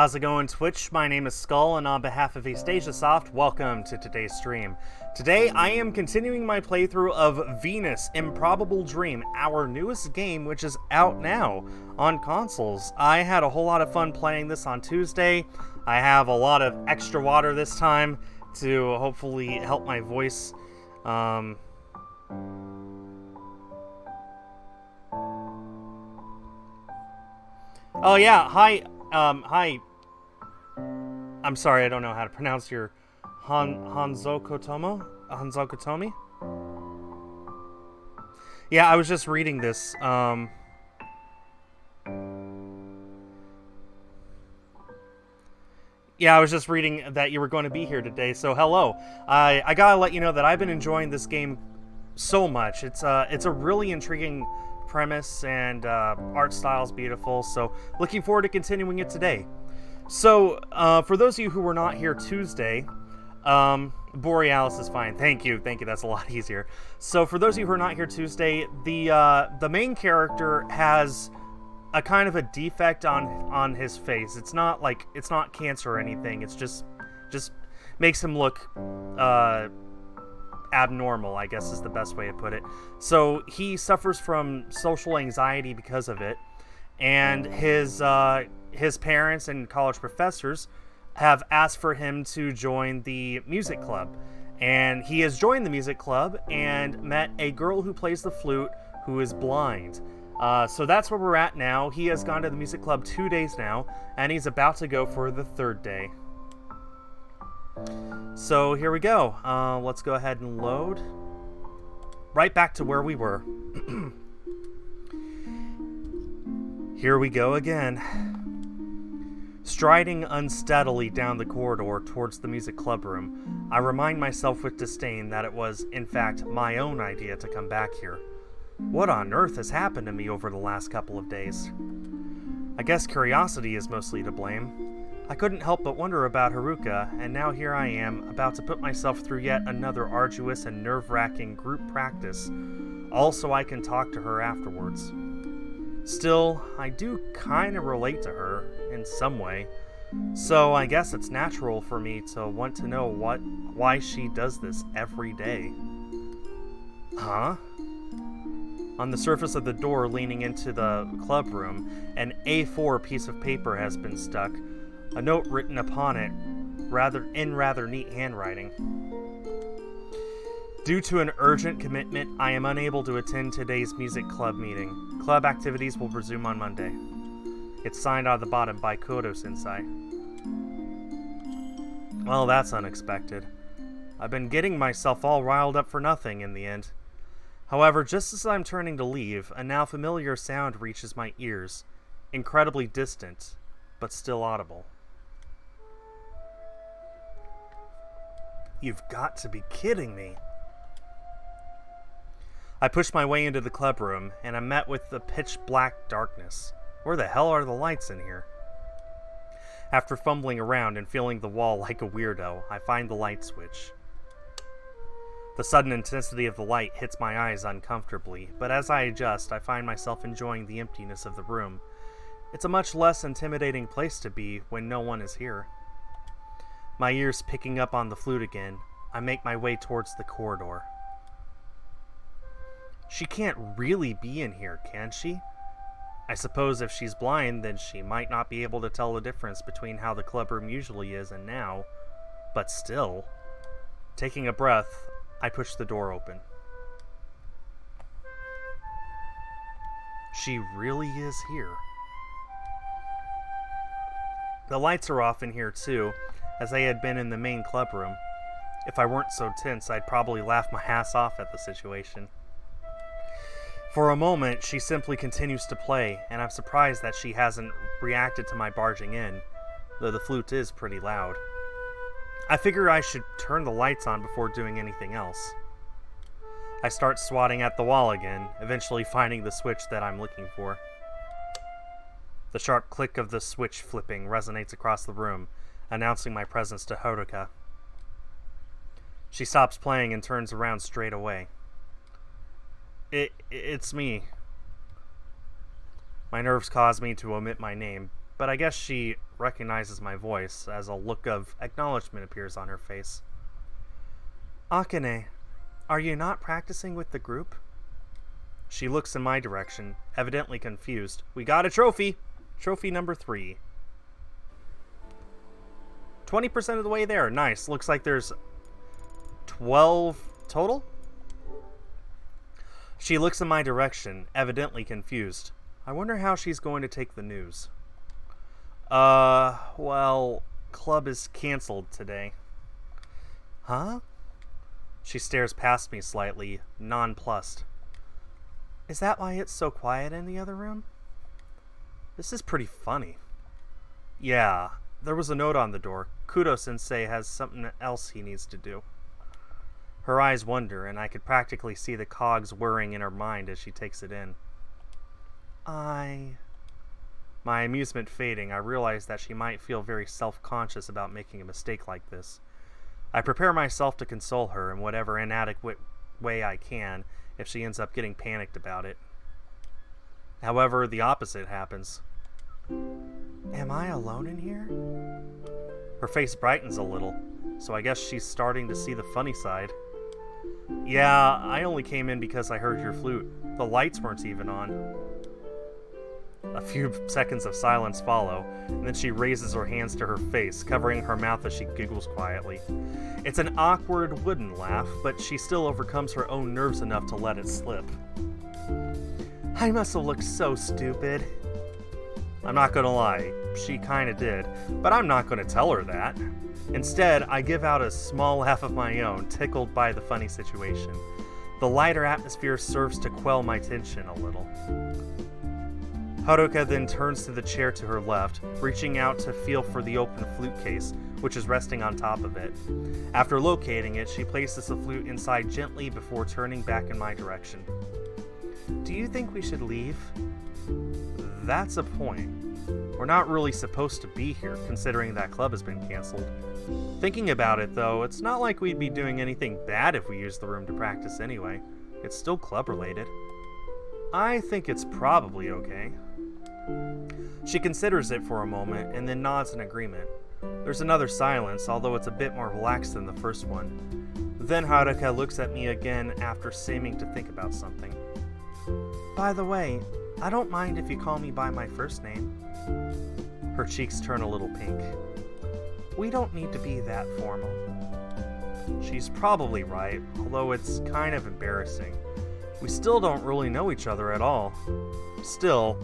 How's it going, Twitch? My name is Skull, and on behalf of AstasiaSoft, welcome to today's stream. Today, I am continuing my playthrough of Venus Improbable Dream, our newest game, which is out now on consoles. I had a whole lot of fun playing this on Tuesday. I have a lot of extra water this time to hopefully help my voice. Oh yeah, hi. Hi. I'm sorry, I don't know how to pronounce your Hanzokotomi? Yeah, I was just reading this. Yeah, I was just reading that you were going to be here today, so hello. I gotta let you know that I've been enjoying this game so much. It's a really intriguing premise, and art style is beautiful, so looking forward to continuing it today. So for those of you who were not here Tuesday, Borealis is fine. Thank you, that's a lot easier. So for those of you who are not here Tuesday, the main character has a kind of a defect on his face. It's not cancer or anything. It's just makes him look abnormal, I guess is the best way to put it. So he suffers from social anxiety because of it, and his parents and college professors have asked for him to join the music club. And he has joined the music club and met a girl who plays the flute who is blind. So that's where we're at now. He has gone to the music club 2 days now, and he's about to go for the third day. So here we go. Let's go ahead and load. Right back to where we were. Here we go again. Striding unsteadily down the corridor towards the music club room, I remind myself with disdain that it was, in fact, my own idea to come back here. What on earth has happened to me over the last couple of days? I guess curiosity is mostly to blame. I couldn't help but wonder about Haruka, and now here I am, about to put myself through yet another arduous and nerve-wracking group practice, all so I can talk to her afterwards. Still, I do kinda relate to her, in some way, so I guess it's natural for me to want to know why she does this every day. Huh? On the surface of the door leading into the club room, an A4 piece of paper has been stuck, a note written upon it, in rather neat handwriting. Due to an urgent commitment, I am unable to attend today's music club meeting. Club activities will resume on Monday. It's signed on the bottom by Kodo-sensei. Well, that's unexpected. I've been getting myself all riled up for nothing in the end. However, just as I'm turning to leave, a now familiar sound reaches my ears, incredibly distant, but still audible. You've got to be kidding me. I push my way into the club room, and I'm met with the pitch-black darkness. Where the hell are the lights in here? After fumbling around and feeling the wall like a weirdo, I find the light switch. The sudden intensity of the light hits my eyes uncomfortably, but as I adjust, I find myself enjoying the emptiness of the room. It's a much less intimidating place to be when no one is here. My ears picking up on the flute again, I make my way towards the corridor. She can't really be in here, can she? I suppose if she's blind, then she might not be able to tell the difference between how the clubroom usually is and now. But still. Taking a breath, I push the door open. She really is here. The lights are off in here too, as they had been in the main club room. If I weren't so tense, I'd probably laugh my ass off at the situation. For a moment, she simply continues to play, and I'm surprised that she hasn't reacted to my barging in, though the flute is pretty loud. I figure I should turn the lights on before doing anything else. I start swatting at the wall again, eventually finding the switch that I'm looking for. The sharp click of the switch flipping resonates across the room, announcing my presence to Haruka. She stops playing and turns around straight away. It's me. My nerves cause me to omit my name, but I guess she recognizes my voice as a look of acknowledgement appears on her face. Akane, are you not practicing with the group? She looks in my direction, evidently confused. We got a trophy! Trophy number 3. 20% of the way there. Nice. Looks like there's 12 total? She looks in my direction, evidently confused. I wonder how she's going to take the news. Well, club is canceled today. Huh? She stares past me slightly, nonplussed. Is that why it's so quiet in the other room? This is pretty funny. Yeah, there was a note on the door. Kudo-sensei has something else he needs to do. Her eyes wander, and I could practically see the cogs whirring in her mind as she takes it in. My amusement fading, I realize that she might feel very self-conscious about making a mistake like this. I prepare myself to console her in whatever inadequate way I can if she ends up getting panicked about it. However, the opposite happens. Am I alone in here? Her face brightens a little, so I guess she's starting to see the funny side. Yeah, I only came in because I heard your flute. The lights weren't even on. A few seconds of silence follow, and then she raises her hands to her face, covering her mouth as she giggles quietly. It's an awkward wooden laugh, but she still overcomes her own nerves enough to let it slip. I must have looked so stupid. I'm not gonna lie, she kinda did, but I'm not gonna tell her that. Instead, I give out a small laugh of my own, tickled by the funny situation. The lighter atmosphere serves to quell my tension a little. Haruka then turns to the chair to her left, reaching out to feel for the open flute case, which is resting on top of it. After locating it, she places the flute inside gently before turning back in my direction. Do you think we should leave? That's a point. We're not really supposed to be here, considering that club has been canceled. Thinking about it, though, it's not like we'd be doing anything bad if we used the room to practice anyway. It's still club-related. I think it's probably okay. She considers it for a moment and then nods in agreement. There's another silence, although it's a bit more relaxed than the first one. Then Haruka looks at me again after seeming to think about something. By the way, I don't mind if you call me by my first name. Her cheeks turn a little pink. We don't need to be that formal. She's probably right, although it's kind of embarrassing. We still don't really know each other at all. Still,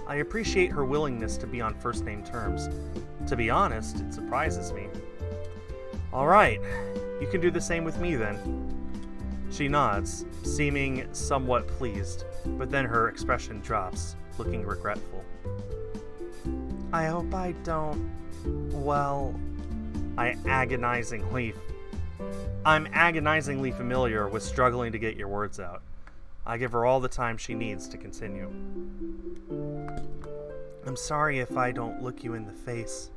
I appreciate her willingness to be on first-name terms. To be honest, it surprises me. Alright, you can do the same with me then. She nods, seeming somewhat pleased, but then her expression drops, looking regretful. I hope I don't... well... I'm agonizingly familiar with struggling to get your words out. I give her all the time she needs to continue. I'm sorry if I don't look you in the face.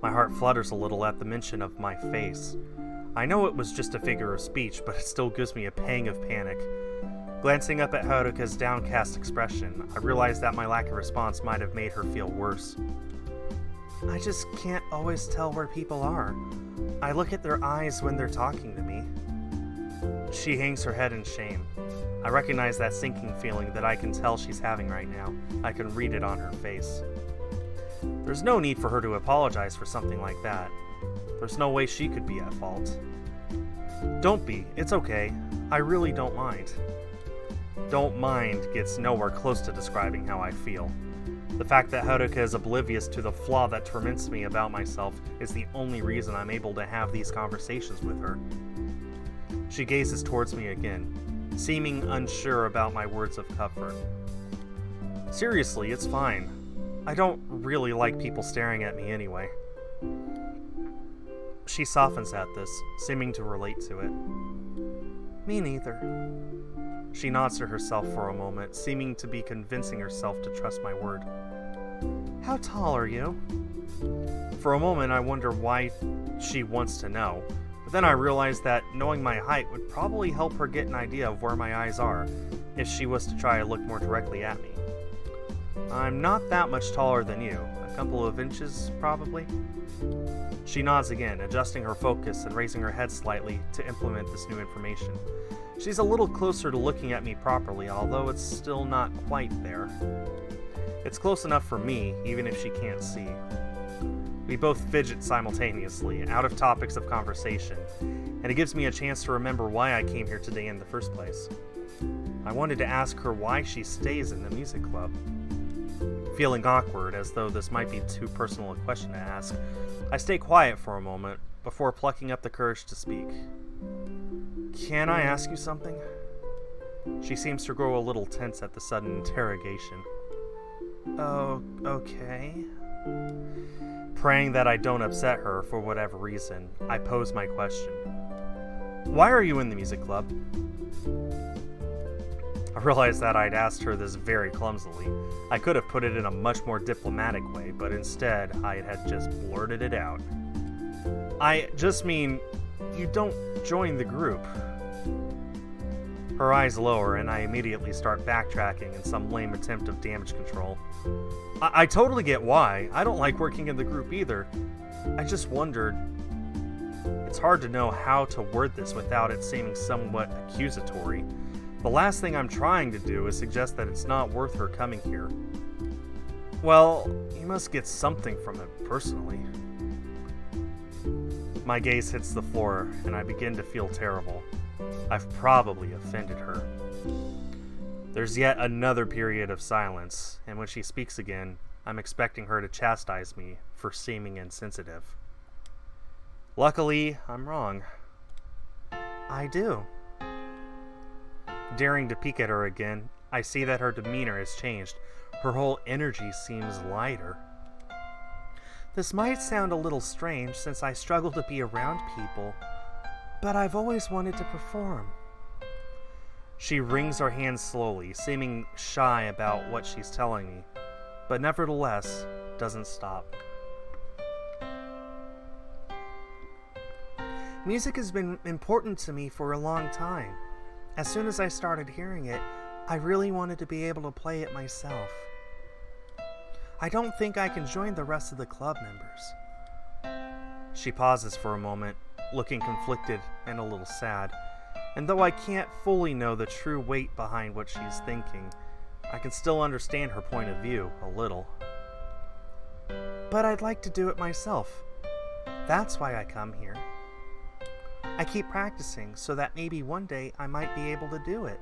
My heart flutters a little at the mention of my face. I know it was just a figure of speech, but it still gives me a pang of panic. Glancing up at Haruka's downcast expression, I realize that my lack of response might have made her feel worse. I just can't always tell where people are. I look at their eyes when they're talking to me. She hangs her head in shame. I recognize that sinking feeling that I can tell she's having right now. I can read it on her face. There's no need for her to apologize for something like that. There's no way she could be at fault. Don't be. It's okay. I really don't mind. don't mind gets nowhere close to describing how I feel. The fact that Haruka is oblivious to the flaw that torments me about myself is the only reason I'm able to have these conversations with her. She gazes towards me again, seeming unsure about my words of comfort. Seriously, it's fine. I don't really like people staring at me anyway. She softens at this, seeming to relate to it. Me neither. She nods to herself for a moment, seeming to be convincing herself to trust my word. How tall are you? For a moment, I wonder why she wants to know, but then I realize that knowing my height would probably help her get an idea of where my eyes are if she was to try to look more directly at me. I'm not that much taller than you, a couple of inches probably. She nods again, adjusting her focus and raising her head slightly to implement this new information. She's a little closer to looking at me properly, although it's still not quite there. It's close enough for me, even if she can't see. We both fidget simultaneously, out of topics of conversation, and it gives me a chance to remember why I came here today in the first place. I wanted to ask her why she stays in the music club. Feeling awkward, as though this might be too personal a question to ask, I stay quiet for a moment before plucking up the courage to speak. Can I ask you something? She seems to grow a little tense at the sudden interrogation. Oh, okay. Praying that I don't upset her for whatever reason, I pose my question. Why are you in the music club? I realized that I'd asked her this very clumsily. I could have put it in a much more diplomatic way, but instead I had just blurted it out. I just mean, you don't join the group. Her eyes lower, and I immediately start backtracking in some lame attempt of damage control. I totally get why. I don't like working in the group either. I just wondered. It's hard to know how to word this without it seeming somewhat accusatory. The last thing I'm trying to do is suggest that it's not worth her coming here. Well, you must get something from it personally. My gaze hits the floor, and I begin to feel terrible. I've probably offended her. There's yet another period of silence, and when she speaks again, I'm expecting her to chastise me for seeming insensitive. Luckily, I'm wrong. I do. Daring to peek at her again, I see that her demeanor has changed. Her whole energy seems lighter. This might sound a little strange since I struggle to be around people, but I've always wanted to perform. She wrings her hands slowly, seeming shy about what she's telling me, but nevertheless doesn't stop. Music has been important to me for a long time. As soon as I started hearing it, I really wanted to be able to play it myself. I don't think I can join the rest of the club members. She pauses for a moment, looking conflicted and a little sad, and though I can't fully know the true weight behind what she's thinking, I can still understand her point of view a little. But I'd like to do it myself. That's why I come here. I keep practicing so that maybe one day I might be able to do it.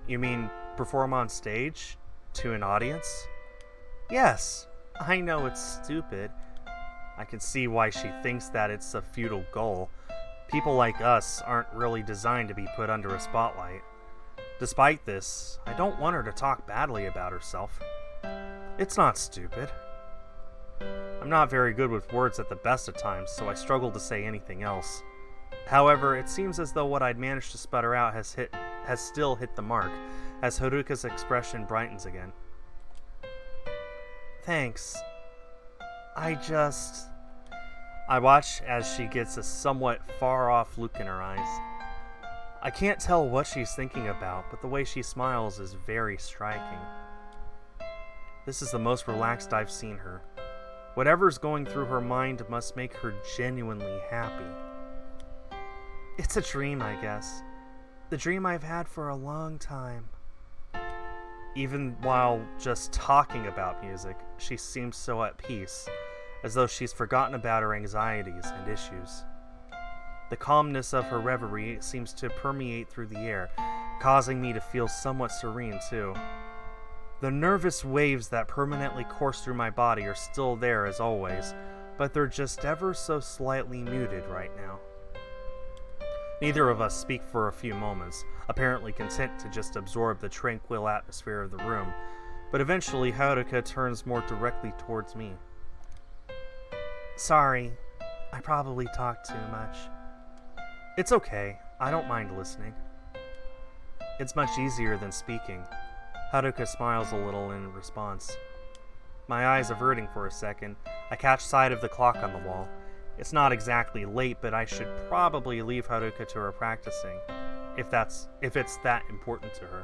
You mean perform on stage? To an audience? Yes, I know it's stupid. I can see why she thinks that it's a futile goal. People like us aren't really designed to be put under a spotlight. Despite this, I don't want her to talk badly about herself. It's not stupid. I'm not very good with words at the best of times, so I struggle to say anything else. However, it seems as though what I'd managed to sputter out has still hit the mark, as Haruka's expression brightens again. Thanks. I watch as she gets a somewhat far-off look in her eyes. I can't tell what she's thinking about, but the way she smiles is very striking. This is the most relaxed I've seen her. Whatever's going through her mind must make her genuinely happy. It's a dream, I guess. The dream I've had for a long time. Even while just talking about music, she seems so at peace, as though she's forgotten about her anxieties and issues. The calmness of her reverie seems to permeate through the air, causing me to feel somewhat serene too. The nervous waves that permanently course through my body are still there as always, but they're just ever so slightly muted right now. Neither of us speak for a few moments, apparently content to just absorb the tranquil atmosphere of the room, but eventually Haruka turns more directly towards me. Sorry, I probably talked too much. It's okay, I don't mind listening. It's much easier than speaking. Haruka smiles a little in response. My eyes averting for a second, I catch sight of the clock on the wall. It's not exactly late, but I should probably leave Haruka to her practicing, if it's that important to her.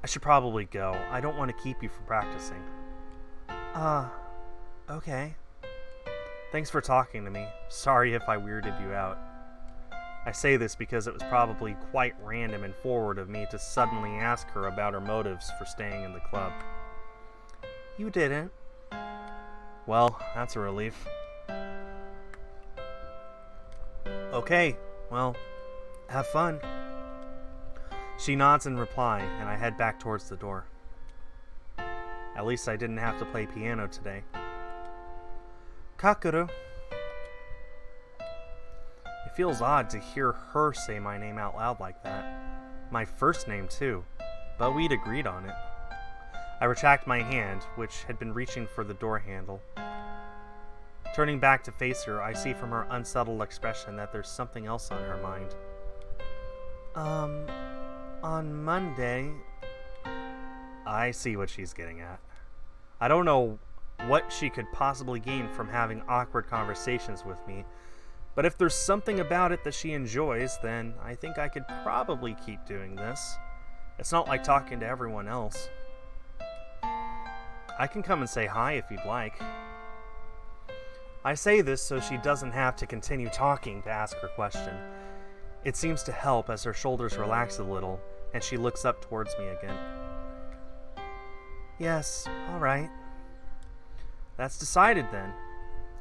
I should probably go. I don't want to keep you from practicing. Okay. Thanks for talking to me. Sorry if I weirded you out. I say this because it was probably quite random and forward of me to suddenly ask her about her motives for staying in the club. You didn't. Well, that's a relief. Okay, well, have fun. She nods in reply, and I head back towards the door. At least I didn't have to play piano today. Kakuru. It feels odd to hear her say my name out loud like that. My first name, too, but we'd agreed on it. I retract my hand, which had been reaching for the door handle. Turning back to face her, I see from her unsettled expression that there's something else on her mind. On Monday... I see what she's getting at. I don't know what she could possibly gain from having awkward conversations with me, but if there's something about it that she enjoys, then I think I could probably keep doing this. It's not like talking to everyone else. I can come and say hi if you'd like. I say this so she doesn't have to continue talking to ask her question. It seems to help as her shoulders relax a little, and she looks up towards me again. Yes, all right. That's decided then.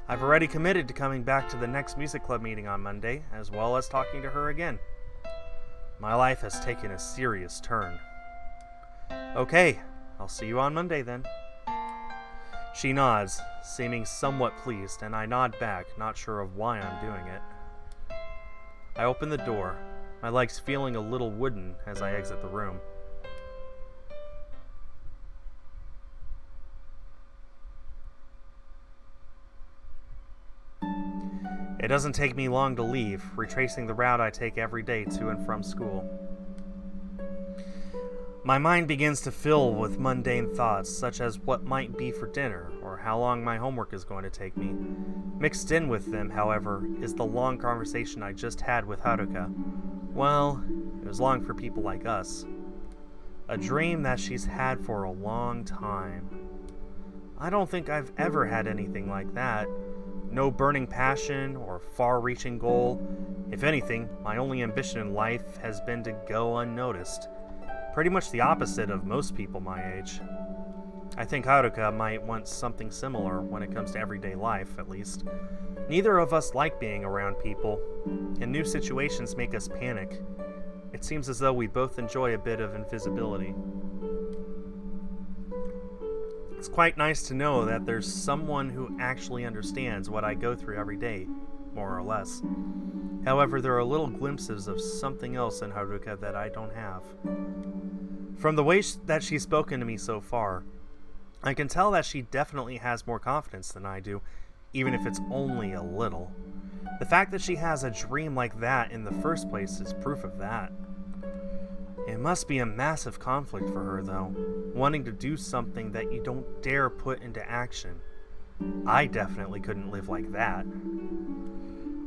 I've already committed to coming back to the next music club meeting on Monday, as well as talking to her again. My life has taken a serious turn. Okay, I'll see you on Monday then. She nods, seeming somewhat pleased, and I nod back, not sure of why I'm doing it. I open the door, my legs feeling a little wooden as I exit the room. It doesn't take me long to leave, retracing the route I take every day to and from school. My mind begins to fill with mundane thoughts, such as what might be for dinner, or how long my homework is going to take me. Mixed in with them, however, is the long conversation I just had with Haruka. Well, it was long for people like us. A dream that she's had for a long time. I don't think I've ever had anything like that. No burning passion or far-reaching goal. If anything, my only ambition in life has been to go unnoticed. Pretty much the opposite of most people my age. I think Haruka might want something similar when it comes to everyday life, at least. Neither of us like being around people, and new situations make us panic. It seems as though we both enjoy a bit of invisibility. It's quite nice to know that there's someone who actually understands what I go through every day, more or less. However, there are little glimpses of something else in Haruka that I don't have. From the way that she's spoken to me so far, I can tell that she definitely has more confidence than I do, even if it's only a little. The fact that she has a dream like that in the first place is proof of that. It must be a massive conflict for her, though, wanting to do something that you don't dare put into action. I definitely couldn't live like that.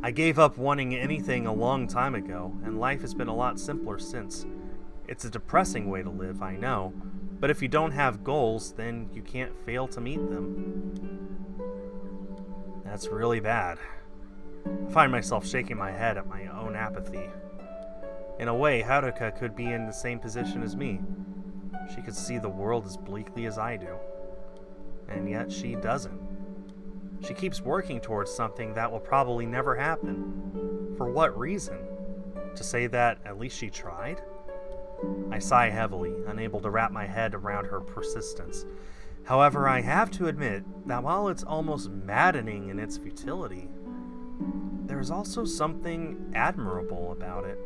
I gave up wanting anything a long time ago, and life has been a lot simpler since. It's a depressing way to live, I know, but if you don't have goals, then you can't fail to meet them. That's really bad. I find myself shaking my head at my own apathy. In a way, Haruka could be in the same position as me. She could see the world as bleakly as I do. And yet she doesn't. She keeps working towards something that will probably never happen. For what reason? To say that at least she tried? I sigh heavily, unable to wrap my head around her persistence. However, I have to admit that while it's almost maddening in its futility, there's also something admirable about it.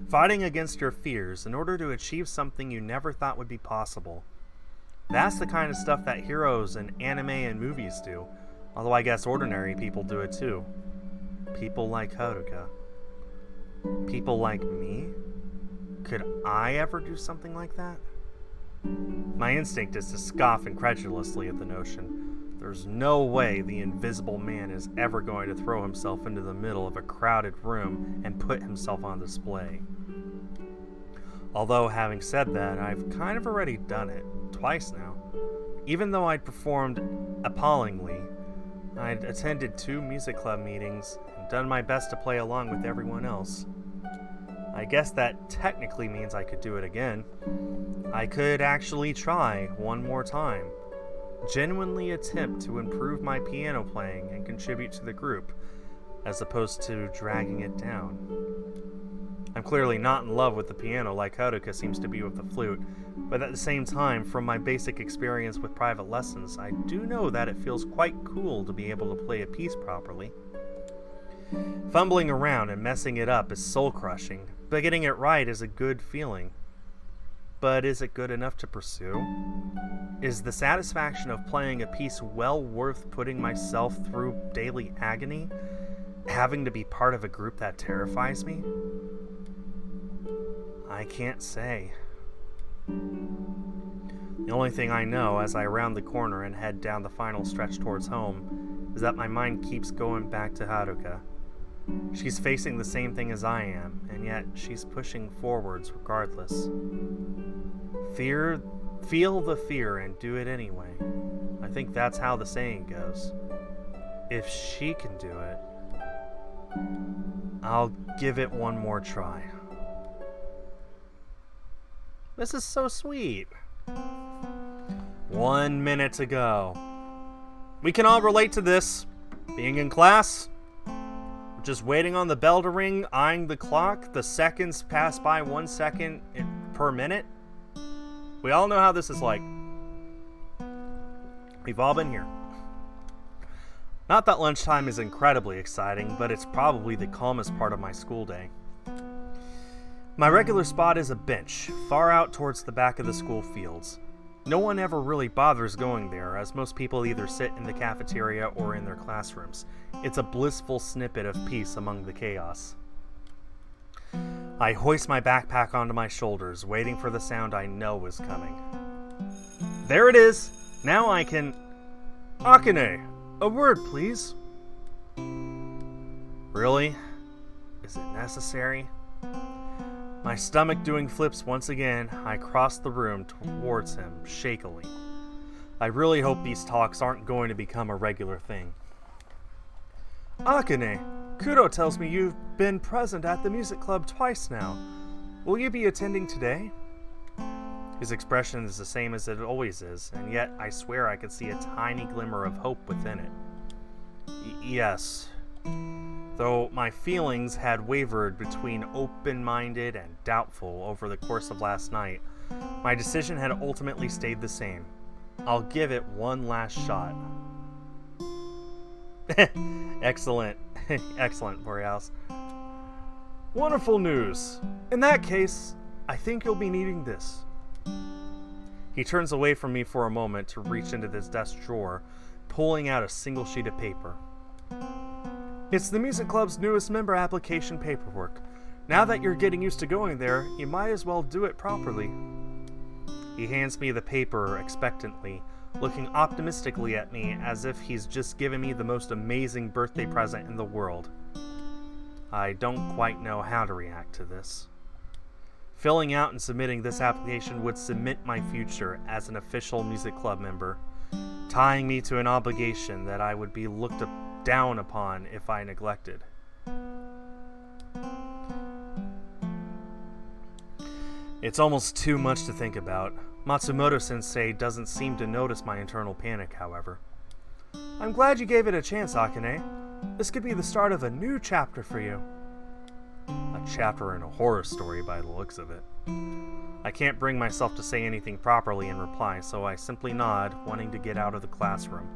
Fighting against your fears in order to achieve something you never thought would be possible. That's the kind of stuff that heroes in anime and movies do, although I guess ordinary people do it too. People like Haruka. People like me? Could I ever do something like that? My instinct is to scoff incredulously at the notion. There's no way the Invisible Man is ever going to throw himself into the middle of a crowded room and put himself on display. Although, having said that, I've kind of already done it, twice now. Even though I'd performed appallingly, I'd attended 2 music club meetings and done my best to play along with everyone else. I guess that technically means I could do it again. I could actually try one more time. Genuinely attempt to improve my piano playing and contribute to the group, as opposed to dragging it down. I'm clearly not in love with the piano like Haruka seems to be with the flute, but at the same time, from my basic experience with private lessons, I do know that it feels quite cool to be able to play a piece properly. Fumbling around and messing it up is soul-crushing, but getting it right is a good feeling. But is it good enough to pursue? Is the satisfaction of playing a piece well worth putting myself through daily agony, having to be part of a group that terrifies me? I can't say. The only thing I know as I round the corner and head down the final stretch towards home is that my mind keeps going back to Haruka. She's facing the same thing as I am, and yet she's pushing forwards regardless. Feel the fear and do it anyway. I think that's how the saying goes. If she can do it, I'll give it one more try. This is so sweet. 1 minute to go. We can all relate to this. Being in class, just waiting on the bell to ring, eyeing the clock, the seconds pass by 1 second per minute. We all know how this is like. We've all been here. Not that lunchtime is incredibly exciting, but it's probably the calmest part of my school day. My regular spot is a bench, far out towards the back of the school fields. No one ever really bothers going there, as most people either sit in the cafeteria or in their classrooms. It's a blissful snippet of peace among the chaos. I hoist my backpack onto my shoulders, waiting for the sound I know is coming. There it is! Now I can... Akane, a word, please. Really? Is it necessary? My stomach doing flips once again, I cross the room towards him, shakily. I really hope these talks aren't going to become a regular thing. Akane, Kuro tells me you've been present at the music club twice now. Will you be attending today? His expression is the same as it always is, and yet I swear I could see a tiny glimmer of hope within it. Yes. Though my feelings had wavered between open-minded and doubtful over the course of last night, my decision had ultimately stayed the same. I'll give it one last shot. Excellent. Excellent, Borealis. Wonderful news. In that case, I think you'll be needing this. He turns away from me for a moment to reach into this desk drawer, pulling out a single sheet of paper. It's the music club's newest member application paperwork. Now that you're getting used to going there, you might as well do it properly. He hands me the paper expectantly, looking optimistically at me as if he's just given me the most amazing birthday present in the world. I don't quite know how to react to this. Filling out and submitting this application would cement my future as an official music club member, tying me to an obligation that I would be looked down upon if I neglected. It's almost too much to think about, Matsumoto-sensei doesn't seem to notice my internal panic, however. I'm glad you gave it a chance, Akane. This could be the start of a new chapter for you. A chapter in a horror story by the looks of it. I can't bring myself to say anything properly in reply, so I simply nod, wanting to get out of the classroom.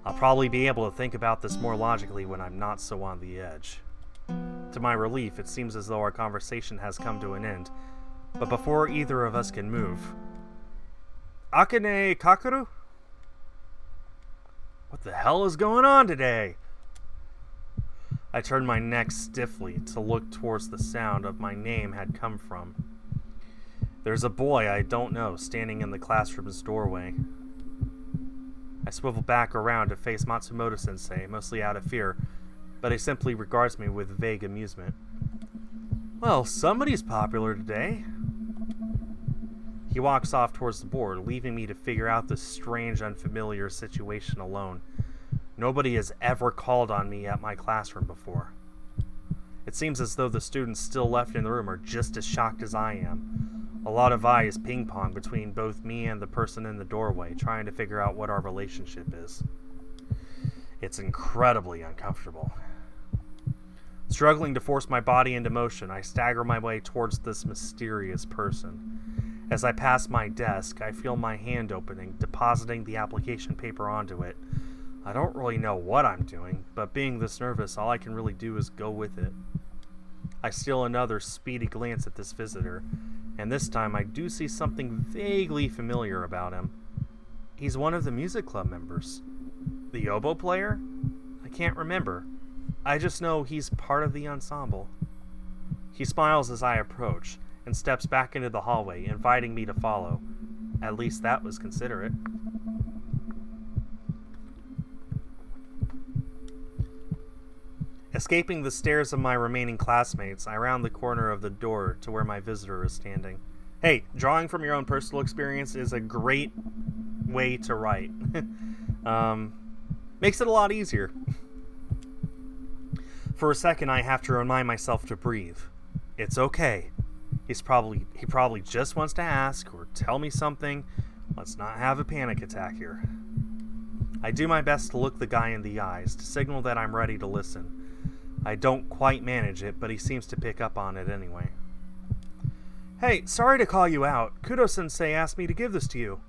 I'll probably be able to think about this more logically when I'm not so on the edge. To my relief, it seems as though our conversation has come to an end, but before either of us can move... Akane Kakeru? What the hell is going on today? I turned my neck stiffly to look towards the sound of my name had come from. There's a boy I don't know standing in the classroom's doorway. I swivel back around to face Matsumoto-sensei, mostly out of fear, but he simply regards me with vague amusement. Well, somebody's popular today. He walks off towards the board, leaving me to figure out this strange, unfamiliar situation alone. Nobody has ever called on me at my classroom before. It seems as though the students still left in the room are just as shocked as I am. A lot of eyes ping-pong between both me and the person in the doorway, trying to figure out what our relationship is. It's incredibly uncomfortable. Struggling to force my body into motion, I stagger my way towards this mysterious person. As I pass my desk, I feel my hand opening, depositing the application paper onto it. I don't really know what I'm doing, but being this nervous, all I can really do is go with it. I steal another speedy glance at this visitor, and this time I do see something vaguely familiar about him. He's one of the music club members. The oboe player? I can't remember. I just know he's part of the ensemble. He smiles as I approach, and steps back into the hallway, inviting me to follow. At least that was considerate. Escaping the stares of my remaining classmates, I round the corner of the door to where my visitor is standing. Hey, drawing from your own personal experience is a great way to write. Makes it a lot easier. For a second, I have to remind myself to breathe. It's okay. He probably just wants to ask or tell me something. Let's not have a panic attack here. I do my best to look the guy in the eyes to signal that I'm ready to listen. I don't quite manage it, but he seems to pick up on it anyway. Hey, sorry to call you out. Kudo-sensei asked me to give this to you.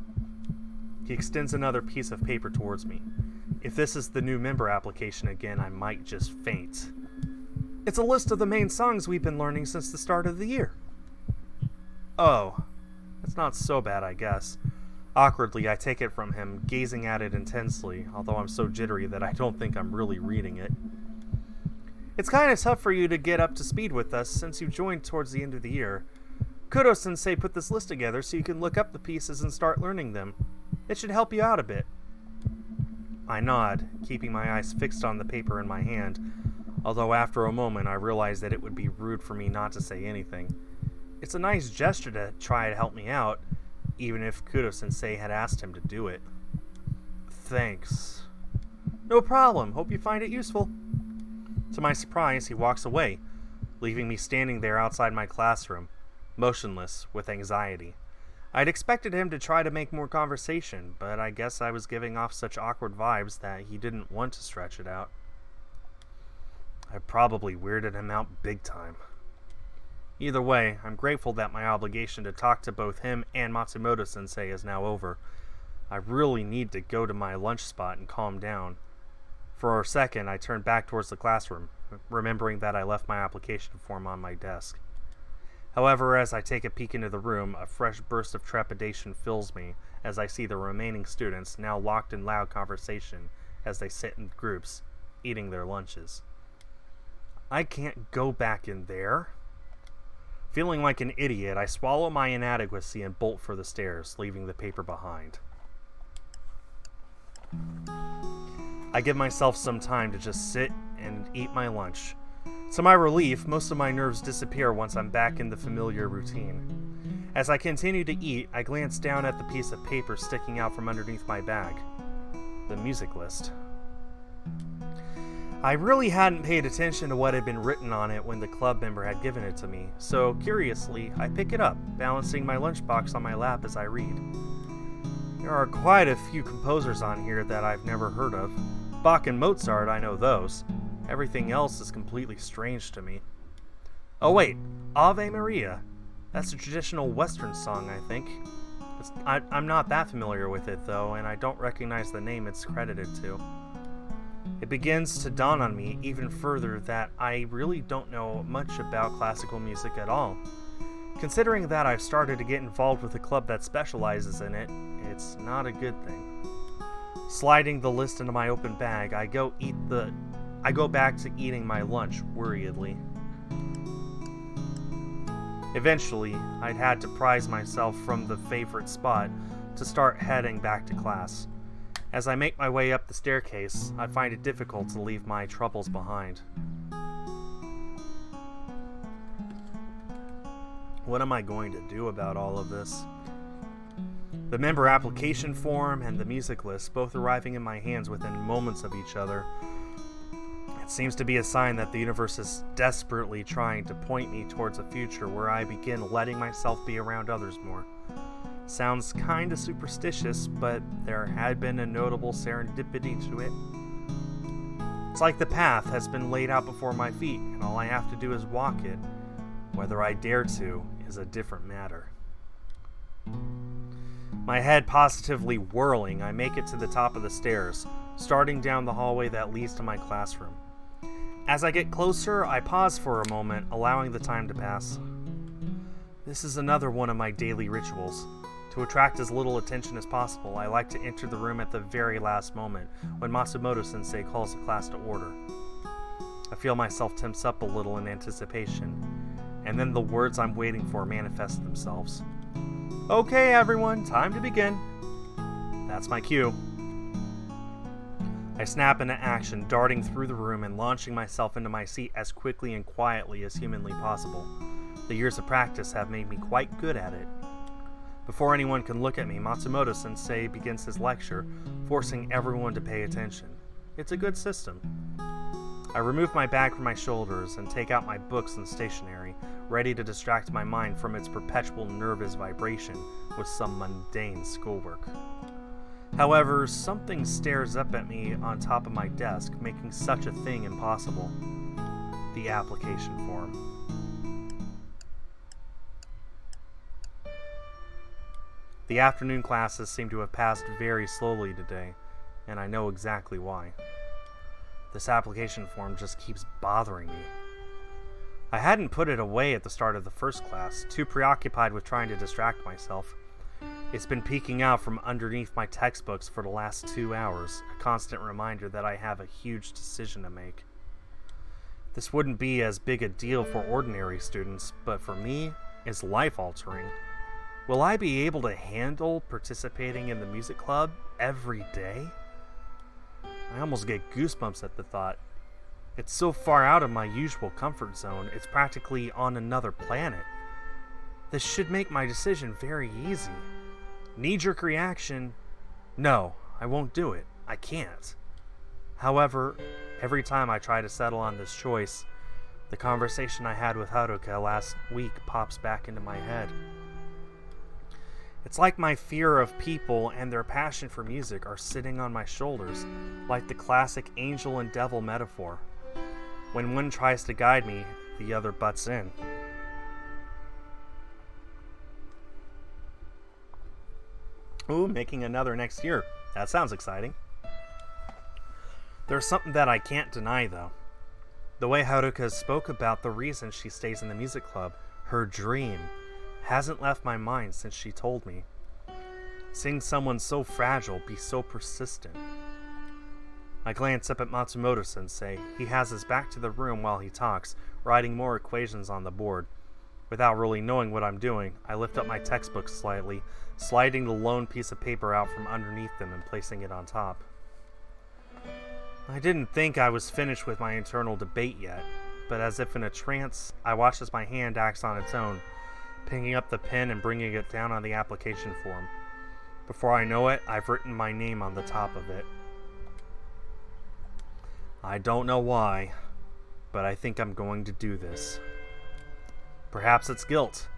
He extends another piece of paper towards me. If this is the new member application again, I might just faint. It's a list of the main songs we've been learning since the start of the year. Oh, that's not so bad, I guess. Awkwardly, I take it from him, gazing at it intensely, although I'm so jittery that I don't think I'm really reading it. It's kind of tough for you to get up to speed with us since you joined towards the end of the year. Kudo-sensei put this list together so you can look up the pieces and start learning them. It should help you out a bit. I nod, keeping my eyes fixed on the paper in my hand, although after a moment I realize that it would be rude for me not to say anything. It's a nice gesture to try to help me out, even if Kudo-sensei had asked him to do it. Thanks. No problem. Hope you find it useful. To my surprise, he walks away, leaving me standing there outside my classroom, motionless with anxiety. I'd expected him to try to make more conversation, but I guess I was giving off such awkward vibes that he didn't want to stretch it out. I probably weirded him out big time. Either way, I'm grateful that my obligation to talk to both him and Matsumoto-sensei is now over. I really need to go to my lunch spot and calm down. For a second, I turn back towards the classroom, remembering that I left my application form on my desk. However, as I take a peek into the room, a fresh burst of trepidation fills me as I see the remaining students now locked in loud conversation as they sit in groups, eating their lunches. I can't go back in there. Feeling like an idiot, I swallow my inadequacy and bolt for the stairs, leaving the paper behind. I give myself some time to just sit and eat my lunch. To my relief, most of my nerves disappear once I'm back in the familiar routine. As I continue to eat, I glance down at the piece of paper sticking out from underneath my bag. The music list. I really hadn't paid attention to what had been written on it when the club member had given it to me, so curiously, I pick it up, balancing my lunchbox on my lap as I read. There are quite a few composers on here that I've never heard of. Bach and Mozart, I know those. Everything else is completely strange to me. Oh wait, Ave Maria. That's a traditional Western song, I think. I'm not that familiar with it, though, and I don't recognize the name it's credited to. It begins to dawn on me even further that I really don't know much about classical music at all. Considering that I've started to get involved with a club that specializes in it, it's not a good thing. Sliding the list into my open bag, I go back to eating my lunch worriedly. Eventually, I'd had to prise myself from the favorite spot to start heading back to class. As I make my way up the staircase, I find it difficult to leave my troubles behind. What am I going to do about all of this? The member application form and the music list both arriving in my hands within moments of each other. It seems to be a sign that the universe is desperately trying to point me towards a future where I begin letting myself be around others more. Sounds kinda superstitious, but there had been a notable serendipity to it. It's like the path has been laid out before my feet, and all I have to do is walk it. Whether I dare to is a different matter. My head positively whirling, I make it to the top of the stairs, starting down the hallway that leads to my classroom. As I get closer, I pause for a moment, allowing the time to pass. This is another one of my daily rituals. To attract as little attention as possible, I like to enter the room at the very last moment, when Matsumoto-sensei calls the class to order. I feel myself tense up a little in anticipation, and then the words I'm waiting for manifest themselves. Okay, everyone, time to begin. That's my cue. I snap into action, darting through the room and launching myself into my seat as quickly and quietly as humanly possible. The years of practice have made me quite good at it. Before anyone can look at me, Matsumoto-sensei begins his lecture, forcing everyone to pay attention. It's a good system. I remove my bag from my shoulders and take out my books and stationery, ready to distract my mind from its perpetual nervous vibration with some mundane schoolwork. However, something stares up at me on top of my desk, making such a thing impossible. The application form. The afternoon classes seem to have passed very slowly today, and I know exactly why. This application form just keeps bothering me. I hadn't put it away at the start of the first class, too preoccupied with trying to distract myself. It's been peeking out from underneath my textbooks for the last 2 hours, a constant reminder that I have a huge decision to make. This wouldn't be as big a deal for ordinary students, but for me, it's life-altering. Will I be able to handle participating in the music club every day? I almost get goosebumps at the thought. It's so far out of my usual comfort zone, it's practically on another planet. This should make my decision very easy. Knee-jerk reaction, no, I won't do it. I can't. However, every time I try to settle on this choice, the conversation I had with Haruka last week pops back into my head. It's like my fear of people and their passion for music are sitting on my shoulders, like the classic angel and devil metaphor. When one tries to guide me, the other butts in. Ooh, making another next year. That sounds exciting. There's something that I can't deny, though. The way Haruka spoke about the reason she stays in the music club, her dream, hasn't left my mind since she told me. Seeing someone so fragile be so persistent. I glance up at Matsumoto-sensei. He has his back to the room while he talks, writing more equations on the board. Without really knowing what I'm doing, I lift up my textbook slightly, sliding the lone piece of paper out from underneath them and placing it on top. I didn't think I was finished with my internal debate yet, but as if in a trance, I watch as my hand acts on its own, picking up the pen and bringing it down on the application form. Before I know it, I've written my name on the top of it. I don't know why, but I think I'm going to do this. Perhaps it's guilt.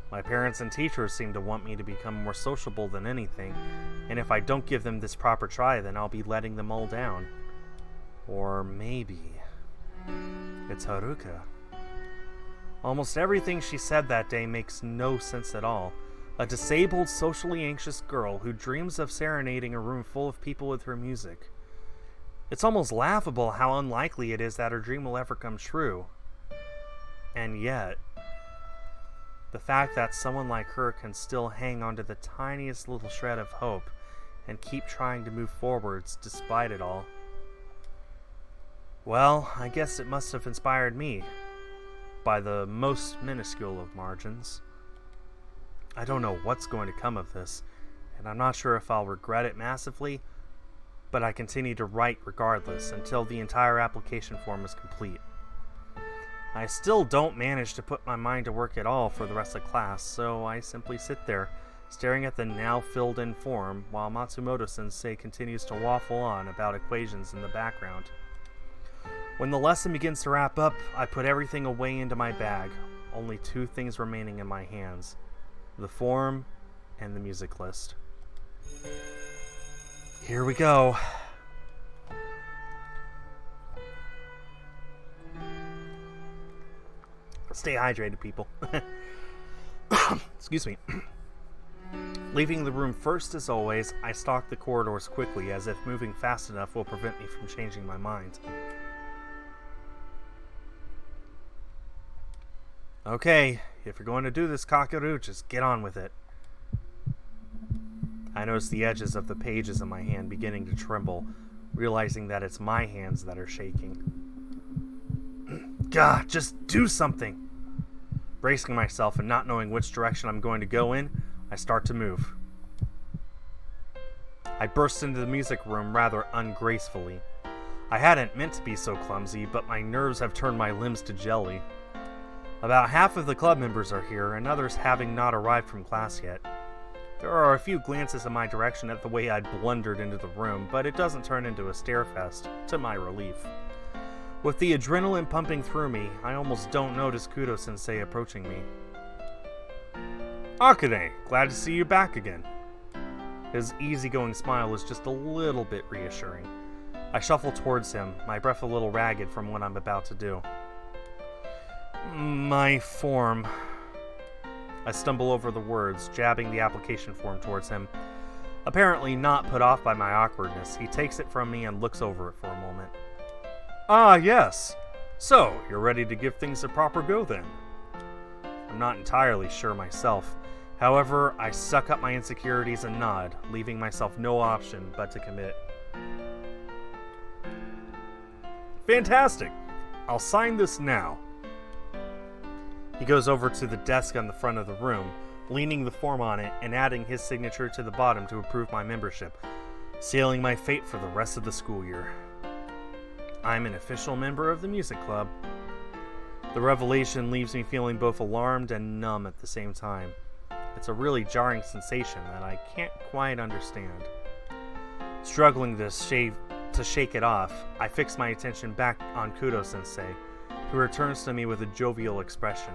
My parents and teachers seem to want me to become more sociable than anything, and if I don't give them this proper try, then I'll be letting them all down. Or maybe it's Haruka. Almost everything she said that day makes no sense at all. A disabled, socially anxious girl who dreams of serenading a room full of people with her music. It's almost laughable how unlikely it is that her dream will ever come true. And yet, the fact that someone like her can still hang onto the tiniest little shred of hope and keep trying to move forwards despite it all. Well, I guess it must have inspired me, by the most minuscule of margins. I don't know what's going to come of this, and I'm not sure if I'll regret it massively, but I continue to write regardless until the entire application form is complete. I still don't manage to put my mind to work at all for the rest of class, so I simply sit there, staring at the now filled-in form, while Matsumoto-sensei continues to waffle on about equations in the background. When the lesson begins to wrap up, I put everything away into my bag, only 2 things remaining in my hands: the form and the music list. Here we go. Stay hydrated, people. Excuse me. Leaving the room first as always, I stalk the corridors quickly, as if moving fast enough will prevent me from changing my mind. Okay, if you're going to do this, Kakeru, just get on with it. I notice the edges of the pages in my hand beginning to tremble, realizing that it's my hands that are shaking. God, just do something! Bracing myself and not knowing which direction I'm going to go in, I start to move. I burst into the music room rather ungracefully. I hadn't meant to be so clumsy, but my nerves have turned my limbs to jelly. About half of the club members are here, and others having not arrived from class yet. There are a few glances in my direction at the way I'd blundered into the room, but it doesn't turn into a stare-fest, to my relief. With the adrenaline pumping through me, I almost don't notice Kudo-sensei approaching me. Akane, glad to see you back again. His easygoing smile is just a little bit reassuring. I shuffle towards him, my breath a little ragged from what I'm about to do. My form. I stumble over the words, jabbing the application form towards him. Apparently not put off by my awkwardness, he takes it from me and looks over it for a moment. Ah, yes. So, you're ready to give things a proper go then? I'm not entirely sure myself. However, I suck up my insecurities and nod, leaving myself no option but to commit. Fantastic! I'll sign this now. He goes over to the desk on the front of the room, leaning the form on it and adding his signature to the bottom to approve my membership, sealing my fate for the rest of the school year. I'm an official member of the music club. The revelation leaves me feeling both alarmed and numb at the same time. It's a really jarring sensation that I can't quite understand. Struggling to shake it off, I fix my attention back on Kudo-sensei, who returns to me with a jovial expression.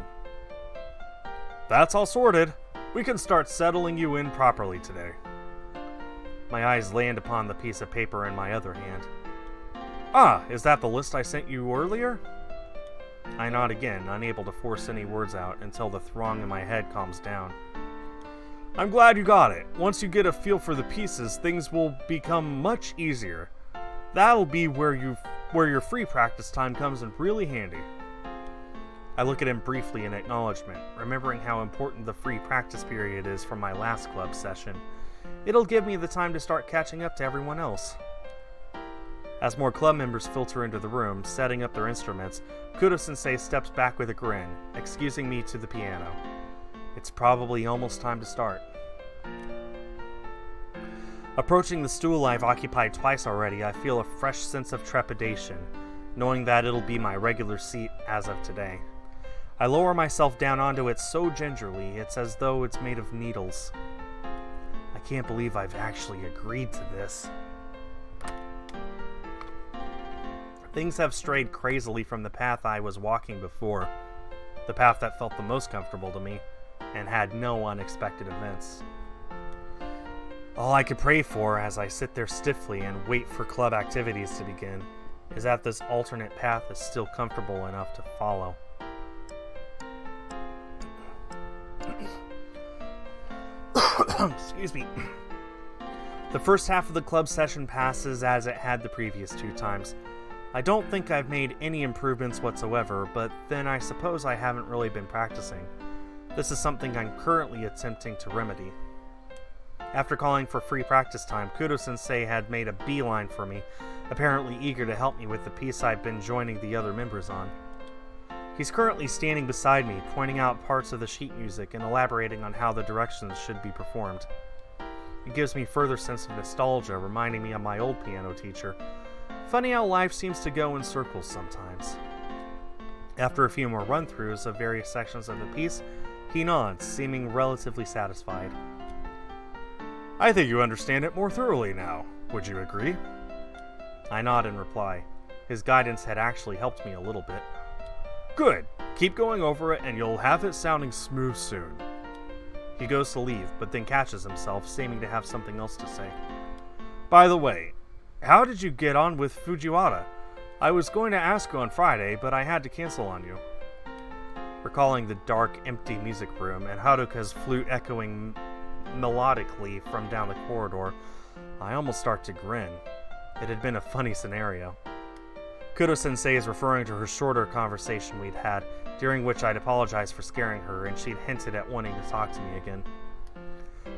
That's all sorted. We can start settling you in properly today. My eyes land upon the piece of paper in my other hand. Ah, is that the list I sent you earlier? I nod again, unable to force any words out until the throng in my head calms down. I'm glad you got it. Once you get a feel for the pieces, things will become much easier. That'll be where your free practice time comes in really handy. I look at him briefly in acknowledgement, remembering how important the free practice period is from my last club session. It'll give me the time to start catching up to everyone else. As more club members filter into the room, setting up their instruments, Kudo-sensei steps back with a grin, excusing me to the piano. It's probably almost time to start. Approaching the stool I've occupied twice already, I feel a fresh sense of trepidation, knowing that it'll be my regular seat as of today. I lower myself down onto it so gingerly, it's as though it's made of needles. I can't believe I've actually agreed to this. things have strayed crazily from the path I was walking before, the path that felt the most comfortable to me, and had no unexpected events. All I could pray for as I sit there stiffly and wait for club activities to begin is that this alternate path is still comfortable enough to follow. Excuse me. The first half of the club session passes as it had the previous 2 times. I don't think I've made any improvements whatsoever, but then I suppose I haven't really been practicing. This is something I'm currently attempting to remedy. After calling for free practice time, Kudo-sensei had made a beeline for me, apparently eager to help me with the piece I've been joining the other members on. He's currently standing beside me, pointing out parts of the sheet music and elaborating on how the directions should be performed. It gives me further sense of nostalgia, reminding me of my old piano teacher. Funny how life seems to go in circles sometimes. After a few more run-throughs of various sections of the piece, he nods, seeming relatively satisfied. I think you understand it more thoroughly now. Would you agree? I nod in reply. His guidance had actually helped me a little bit. Good. Keep going over it and you'll have it sounding smooth soon. He goes to leave, but then catches himself, seeming to have something else to say. By the way, how did you get on with Fujiwara? I was going to ask you on Friday, but I had to cancel on you. Recalling the dark, empty music room and Haruka's flute echoing melodically from down the corridor, I almost start to grin. It had been a funny scenario. Kudo-sensei is referring to her shorter conversation we'd had, during which I'd apologized for scaring her and she'd hinted at wanting to talk to me again.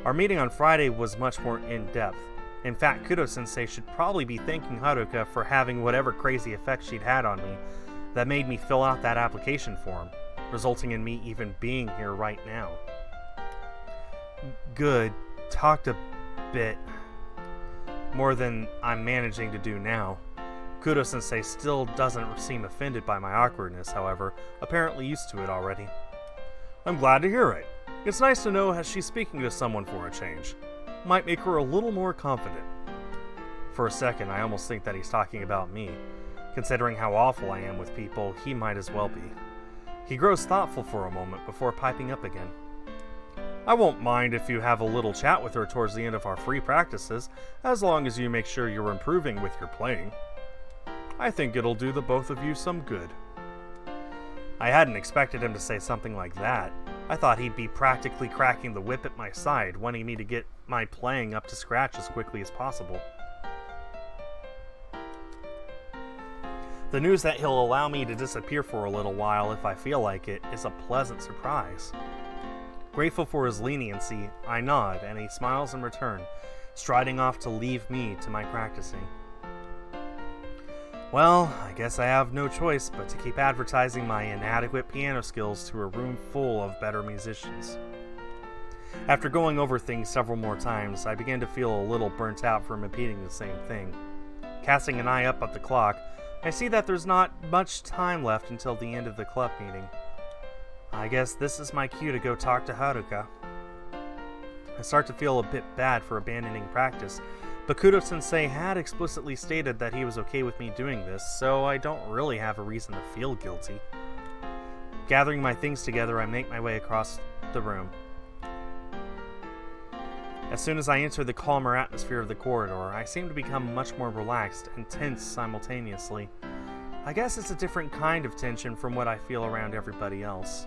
Our meeting on Friday was much more in-depth. In fact, Kudo-sensei should probably be thanking Haruka for having whatever crazy effect she'd had on me that made me fill out that application form, resulting in me even being here right now. Good. Talked a bit. More than I'm managing to do now. Kudo-sensei still doesn't seem offended by my awkwardness, however, apparently used to it already. I'm glad to hear it. It's nice to know that she's speaking to someone for a change. Might make her a little more confident. For a second, I almost think that he's talking about me. Considering how awful I am with people, he might as well be. He grows thoughtful for a moment before piping up again. I won't mind if you have a little chat with her towards the end of our free practices, as long as you make sure you're improving with your playing. I think it'll do the both of you some good. I hadn't expected him to say something like that. I thought he'd be practically cracking the whip at my side, wanting me to get my playing up to scratch as quickly as possible. The news that he'll allow me to disappear for a little while if I feel like it is a pleasant surprise. Grateful for his leniency, I nod and he smiles in return, striding off to leave me to my practicing. Well, I guess I have no choice but to keep advertising my inadequate piano skills to a room full of better musicians. After going over things several more times, I began to feel a little burnt out from repeating the same thing. Casting an eye up at the clock, I see that there's not much time left until the end of the club meeting. I guess this is my cue to go talk to Haruka. I start to feel a bit bad for abandoning practice, but Kudo-sensei had explicitly stated that he was okay with me doing this, so I don't really have a reason to feel guilty. Gathering my things together, I make my way across the room. As soon as I enter the calmer atmosphere of the corridor, I seem to become much more relaxed and tense simultaneously. I guess it's a different kind of tension from what I feel around everybody else.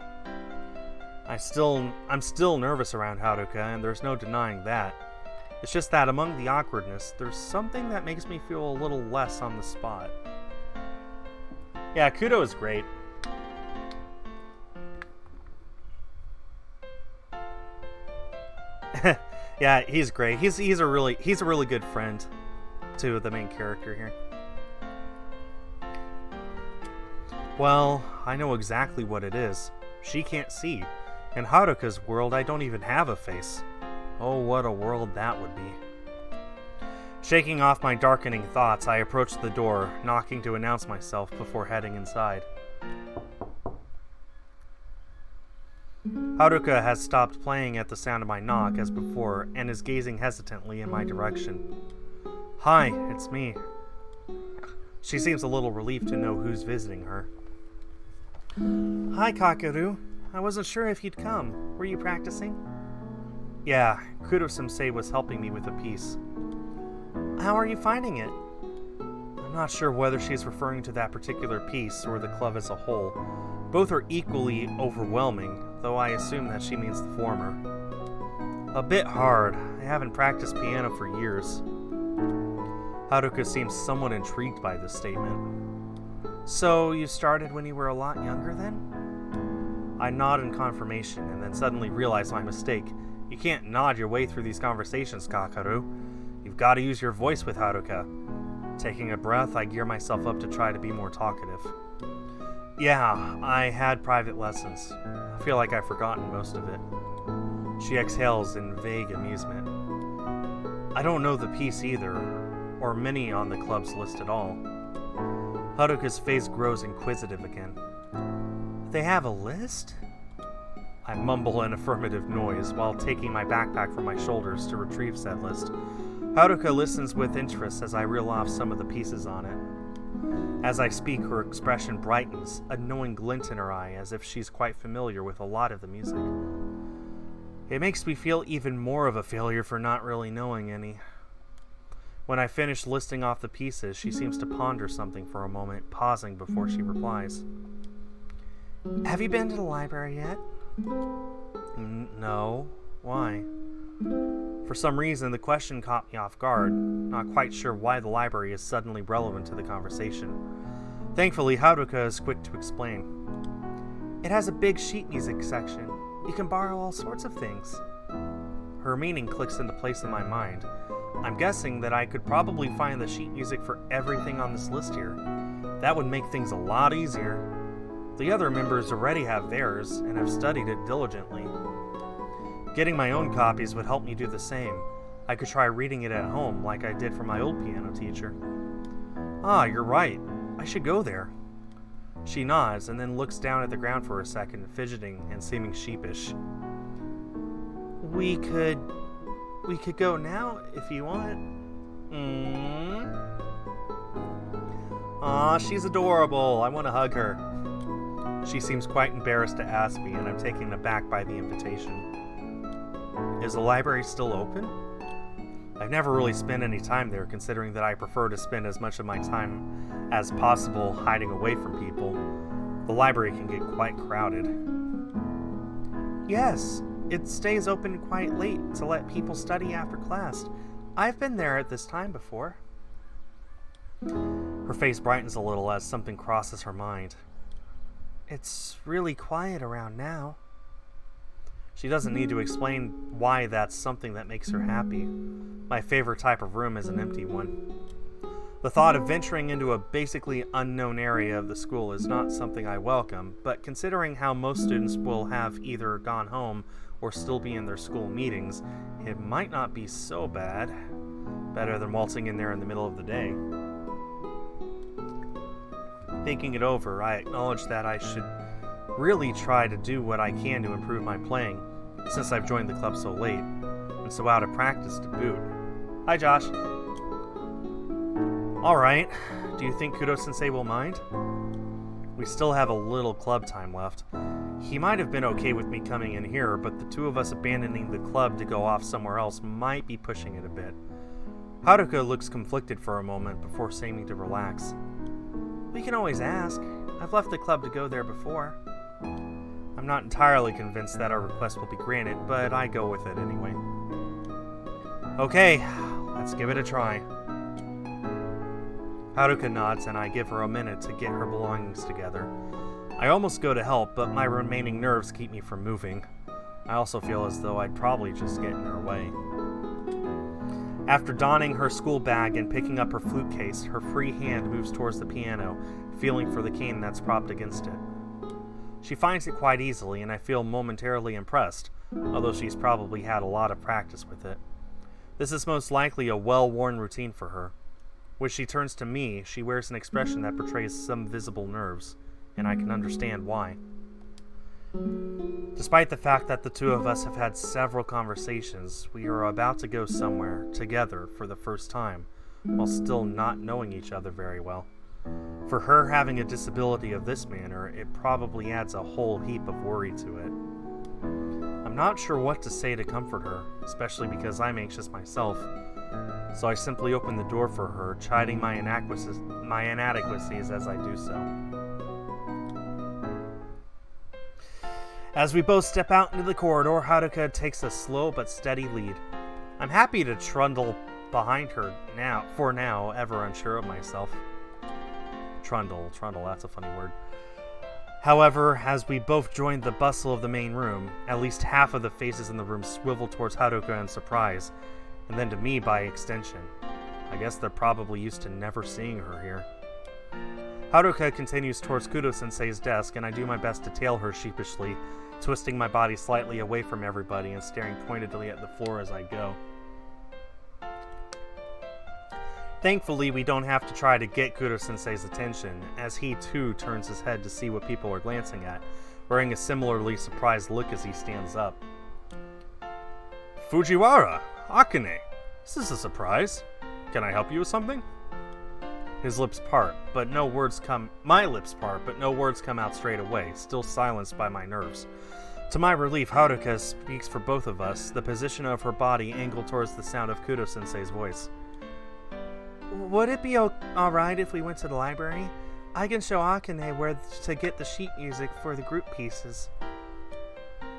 I'm still nervous around Haruka, and there's no denying that. It's just that among the awkwardness, there's something that makes me feel a little less on the spot. Yeah, Kudo is great. Yeah, he's great. He's a really good friend to the main character here. Well, I know exactly what it is. She can't see. In Haruka's world, I don't even have a face. Oh, what a world that would be. Shaking off my darkening thoughts, I approached the door, knocking to announce myself before heading inside. Haruka has stopped playing at the sound of my knock as before, and is gazing hesitantly in my direction. Hi, it's me. She seems a little relieved to know who's visiting her. Hi, Kakaru. I wasn't sure if you'd come. Were you practicing? Yeah, Kudo-sensei was helping me with a piece. How are you finding it? I'm not sure whether she's referring to that particular piece or the club as a whole. Both are equally overwhelming, though I assume that she means the former. A bit hard. I haven't practiced piano for years. Haruka seems somewhat intrigued by this statement. So, you started when you were a lot younger then? I nod in confirmation and then suddenly realize my mistake. You can't nod your way through these conversations, Kakaru. You've got to use your voice with Haruka. Taking a breath, I gear myself up to try to be more talkative. Yeah, I had private lessons. I feel like I've forgotten most of it. She exhales in vague amusement. I don't know the piece either, or many on the club's list at all. Haruka's face grows inquisitive again. They have a list? I mumble an affirmative noise while taking my backpack from my shoulders to retrieve said list. Haruka listens with interest as I reel off some of the pieces on it. As I speak, her expression brightens, a knowing glint in her eye as if she's quite familiar with a lot of the music. It makes me feel even more of a failure for not really knowing any. When I finish listing off the pieces, she seems to ponder something for a moment, pausing before she replies. Have you been to the library yet? No. Why? For some reason, the question caught me off guard, not quite sure why the library is suddenly relevant to the conversation. Thankfully, Haruka is quick to explain. It has a big sheet music section. You can borrow all sorts of things. Her meaning clicks into place in my mind. I'm guessing that I could probably find the sheet music for everything on this list here. That would make things a lot easier. The other members already have theirs and have studied it diligently. Getting my own copies would help me do the same. I could try reading it at home like I did for my old piano teacher. Ah, you're right. I should go there. She nods and then looks down at the ground for a second, fidgeting and seeming sheepish. We could go now, if you want. Aw, she's adorable. I want to hug her. She seems quite embarrassed to ask me, and I'm taken aback by the invitation. Is the library still open? I've never really spent any time there, considering that I prefer to spend as much of my time as possible hiding away from people. The library can get quite crowded. Yes. It stays open quite late to let people study after class. I've been there at this time before. Her face brightens a little as something crosses her mind. It's really quiet around now. She doesn't need to explain why that's something that makes her happy. My favorite type of room is an empty one. The thought of venturing into a basically unknown area of the school is not something I welcome, but considering how most students will have either gone home or still be in their school meetings, it might not be so bad. Better than waltzing in there in the middle of the day. Thinking it over, I acknowledge that I should really try to do what I can to improve my playing, since I've joined the club so late, and so out of practice to boot. Hi, Josh. Alright, do you think Kudo-sensei will mind? We still have a little club time left. He might have been okay with me coming in here, but the two of us abandoning the club to go off somewhere else might be pushing it a bit. Haruka looks conflicted for a moment before seeming to relax. We can always ask. I've left the club to go there before. I'm not entirely convinced that our request will be granted, but I go with it anyway. Okay, let's give it a try. Haruka nods and I give her a minute to get her belongings together. I almost go to help, but my remaining nerves keep me from moving. I also feel as though I'd probably just get in her way. After donning her school bag and picking up her flute case, her free hand moves towards the piano, feeling for the cane that's propped against it. She finds it quite easily, and I feel momentarily impressed, although she's probably had a lot of practice with it. This is most likely a well-worn routine for her. When she turns to me, she wears an expression that portrays some visible nerves, and I can understand why. Despite the fact that the two of us have had several conversations, we are about to go somewhere together for the first time, while still not knowing each other very well. For her having a disability of this manner, it probably adds a whole heap of worry to it. I'm not sure what to say to comfort her, especially because I'm anxious myself, so I simply open the door for her, chiding my inadequacies as I do so. As we both step out into the corridor, Haruka takes a slow but steady lead. I'm happy to trundle behind her now, ever unsure of myself. Trundle, that's a funny word. However, as we both join the bustle of the main room, at least half of the faces in the room swivel towards Haruka in surprise, and then to me by extension. I guess they're probably used to never seeing her here. Haruka continues towards Kudo-sensei's desk, and I do my best to tail her sheepishly, twisting my body slightly away from everybody and staring pointedly at the floor as I go. Thankfully, we don't have to try to get Kudo-sensei's attention, as he too turns his head to see what people are glancing at, wearing a similarly surprised look as he stands up. Fujiwara! Akane! This is a surprise. Can I help you with something? His lips part, but no words come. My lips part, but no words come out straight away, still silenced by my nerves. To my relief, Haruka speaks for both of us, the position of her body angled towards the sound of Kudo-sensei's voice. Would it be alright if we went to the library? I can show Akane where to get the sheet music for the group pieces.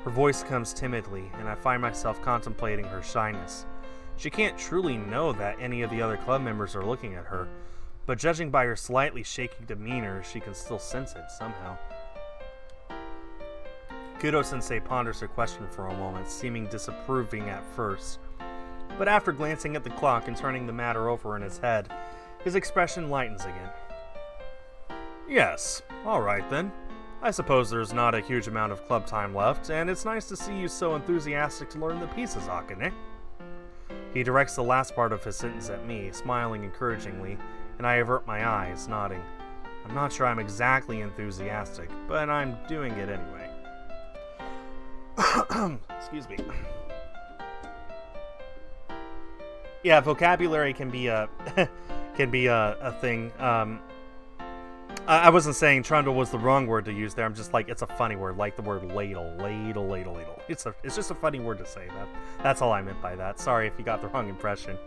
Her voice comes timidly, and I find myself contemplating her shyness. She can't truly know that any of the other club members are looking at her, but judging by her slightly shaky demeanor, she can still sense it somehow. Kudo-sensei ponders her question for a moment, seeming disapproving at first. But after glancing at the clock and turning the matter over in his head, his expression lightens again. Yes, alright then. I suppose there's not a huge amount of club time left, and it's nice to see you so enthusiastic to learn the pieces, Akane. He directs the last part of his sentence at me, smiling encouragingly, and I avert my eyes, nodding. I'm not sure I'm exactly enthusiastic, but I'm doing it anyway. Excuse me. Yeah, vocabulary can be a thing. I wasn't saying trundle was the wrong word to use there. I'm just like, it's a funny word, like the word ladle. It's just a funny word to say. That's all I meant by that. Sorry if you got the wrong impression.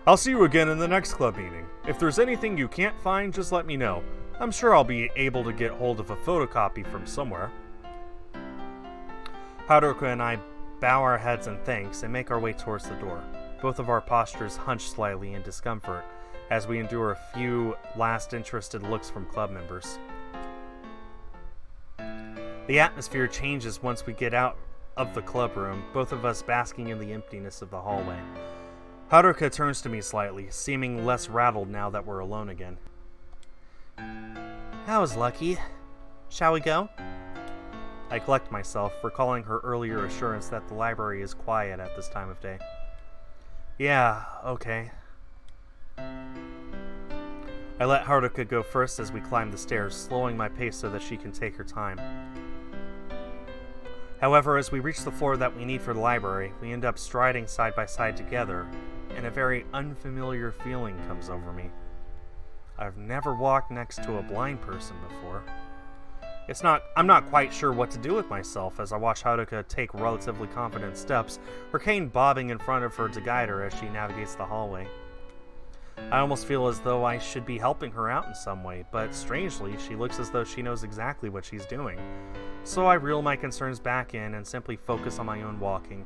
I'll see you again in the next club meeting. If there's anything you can't find, just let me know. I'm sure I'll be able to get hold of a photocopy from somewhere. Haruka and I bow our heads in thanks and make our way towards the door. Both of our postures hunch slightly in discomfort as we endure a few last interested looks from club members. The atmosphere changes once we get out of the club room, both of us basking in the emptiness of the hallway. Haruka turns to me slightly, seeming less rattled now that we're alone again. That was lucky. Shall we go? I collect myself, recalling her earlier assurance that the library is quiet at this time of day. Yeah, okay. I let Haruka go first as we climb the stairs, slowing my pace so that she can take her time. However, as we reach the floor that we need for the library, we end up striding side by side together, and a very unfamiliar feeling comes over me. I've never walked next to a blind person before. I'm not quite sure what to do with myself as I watch Haruka take relatively confident steps, her cane bobbing in front of her to guide her as she navigates the hallway. I almost feel as though I should be helping her out in some way, but strangely, she looks as though she knows exactly what she's doing. So I reel my concerns back in and simply focus on my own walking.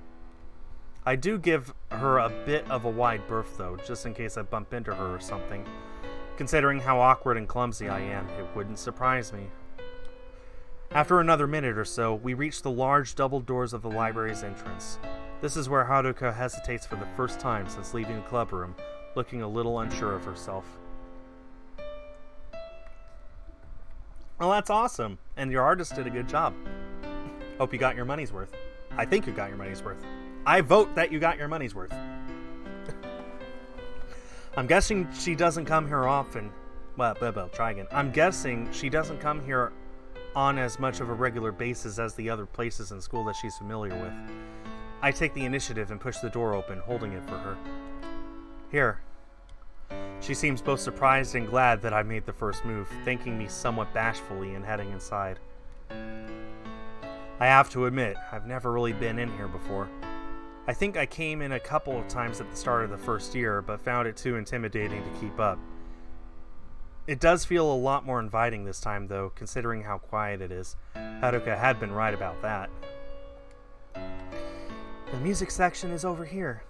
I do give her a bit of a wide berth though, just in case I bump into her or something. Considering how awkward and clumsy I am, it wouldn't surprise me. After another minute or so, we reach the large double doors of the library's entrance. This is where Haruka hesitates for the first time since leaving the club room, looking a little unsure of herself. Well, that's awesome, and your artist did a good job. Hope you got your money's worth. I think you got your money's worth. I vote that you got your money's worth. I'm guessing she doesn't come here often. Well, try again. I'm guessing she doesn't come here on as much of a regular basis as the other places in school that she's familiar with. I take the initiative and push the door open, holding it for her. Here. She seems both surprised and glad that I made the first move, thanking me somewhat bashfully and heading inside. I have to admit, I've never really been in here before. I think I came in a couple of times at the start of the first year, but found it too intimidating to keep up. It does feel a lot more inviting this time, though, considering how quiet it is. Haruka had been right about that. The music section is over here.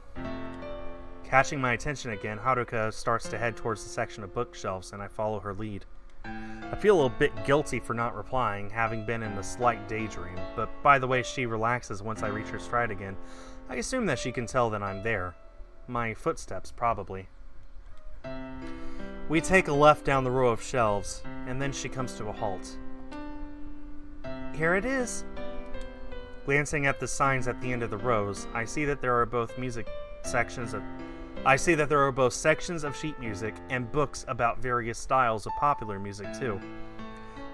Catching my attention again, Haruka starts to head towards the section of bookshelves, and I follow her lead. I feel a bit guilty for not replying, having been in a slight daydream, but by the way she relaxes once I reach her stride again, I assume that she can tell that I'm there. My footsteps, probably. We take a left down the row of shelves, and then she comes to a halt. Here it is. Glancing at the signs at the end of the rows, I see that there are both sections of sheet music and books about various styles of popular music too.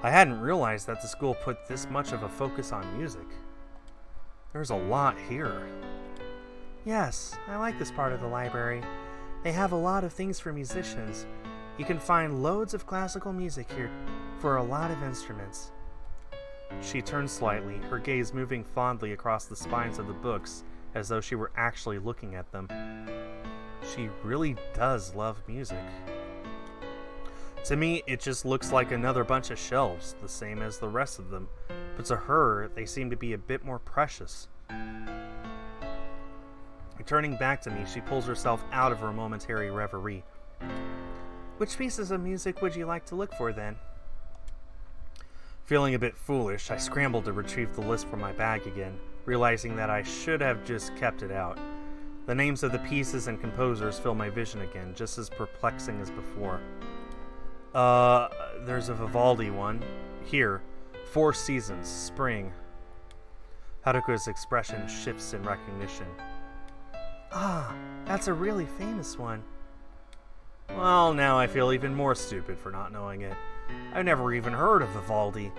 I hadn't realized that the school put this much of a focus on music. There's a lot here. Yes, I like this part of the library. They have a lot of things for musicians. You can find loads of classical music here for a lot of instruments. She turns slightly, her gaze moving fondly across the spines of the books as though she were actually looking at them. She really does love music. To me, it just looks like another bunch of shelves, the same as the rest of them, but to her, they seem to be a bit more precious. Returning back to me, she pulls herself out of her momentary reverie. Which pieces of music would you like to look for, then? Feeling a bit foolish, I scrambled to retrieve the list from my bag again, realizing that I should have just kept it out. The names of the pieces and composers fill my vision again, just as perplexing as before. There's a Vivaldi one. Here. 4 Seasons, Spring. Haruka's expression shifts in recognition. Ah, that's a really famous one. Well, now I feel even more stupid for not knowing it. I've never even heard of Vivaldi.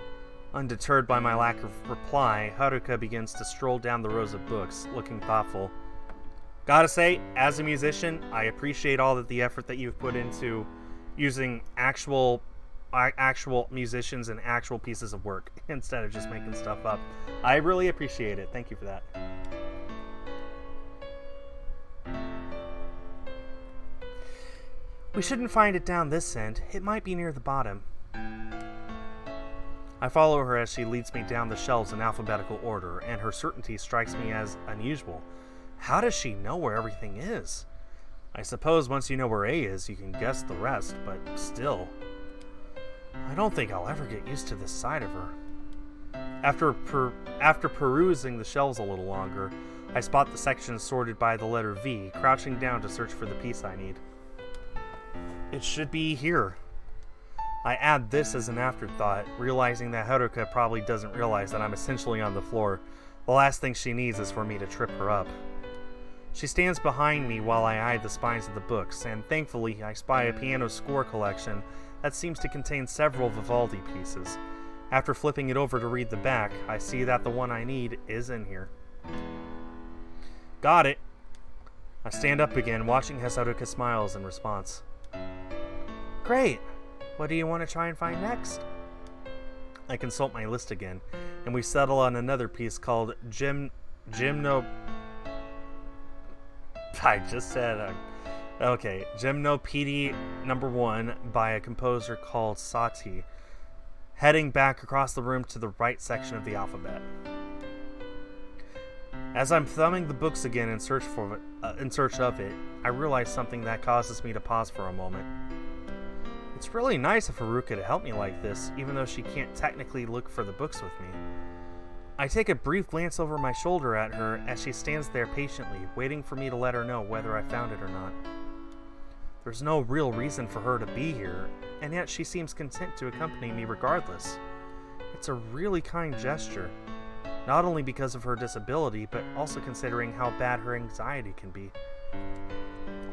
Undeterred by my lack of reply, Haruka begins to stroll down the rows of books, looking thoughtful. Gotta say, as a musician, I appreciate all of the effort that you've put into using actual musicians and actual pieces of work instead of just making stuff up. I really appreciate it. Thank you for that. We shouldn't find it down this end. It might be near the bottom. I follow her as she leads me down the shelves in alphabetical order, and her certainty strikes me as unusual. How does she know where everything is? I suppose once you know where A is, you can guess the rest, but still. I don't think I'll ever get used to this side of her. After perusing the shelves a little longer, I spot the sections sorted by the letter V, crouching down to search for the piece I need. It should be here. I add this as an afterthought, realizing that Haruka probably doesn't realize that I'm essentially on the floor. The last thing she needs is for me to trip her up. She stands behind me while I eye the spines of the books, and thankfully I spy a piano score collection that seems to contain several Vivaldi pieces. After flipping it over to read the back, I see that the one I need is in here. Got it! I stand up again, watching as Haruka smiles in response. Great! What do you want to try and find next? I consult my list again, and we settle on another piece called Gymnopedie number 1 by a composer called Satie, heading back across the room to the right section of the alphabet. As I'm thumbing the books again in search of it, I realize something that causes me to pause for a moment. It's really nice of Haruka to help me like this, even though she can't technically look for the books with me. I take a brief glance over my shoulder at her as she stands there patiently, waiting for me to let her know whether I found it or not. There's no real reason for her to be here, and yet she seems content to accompany me regardless. It's a really kind gesture, not only because of her disability, but also considering how bad her anxiety can be.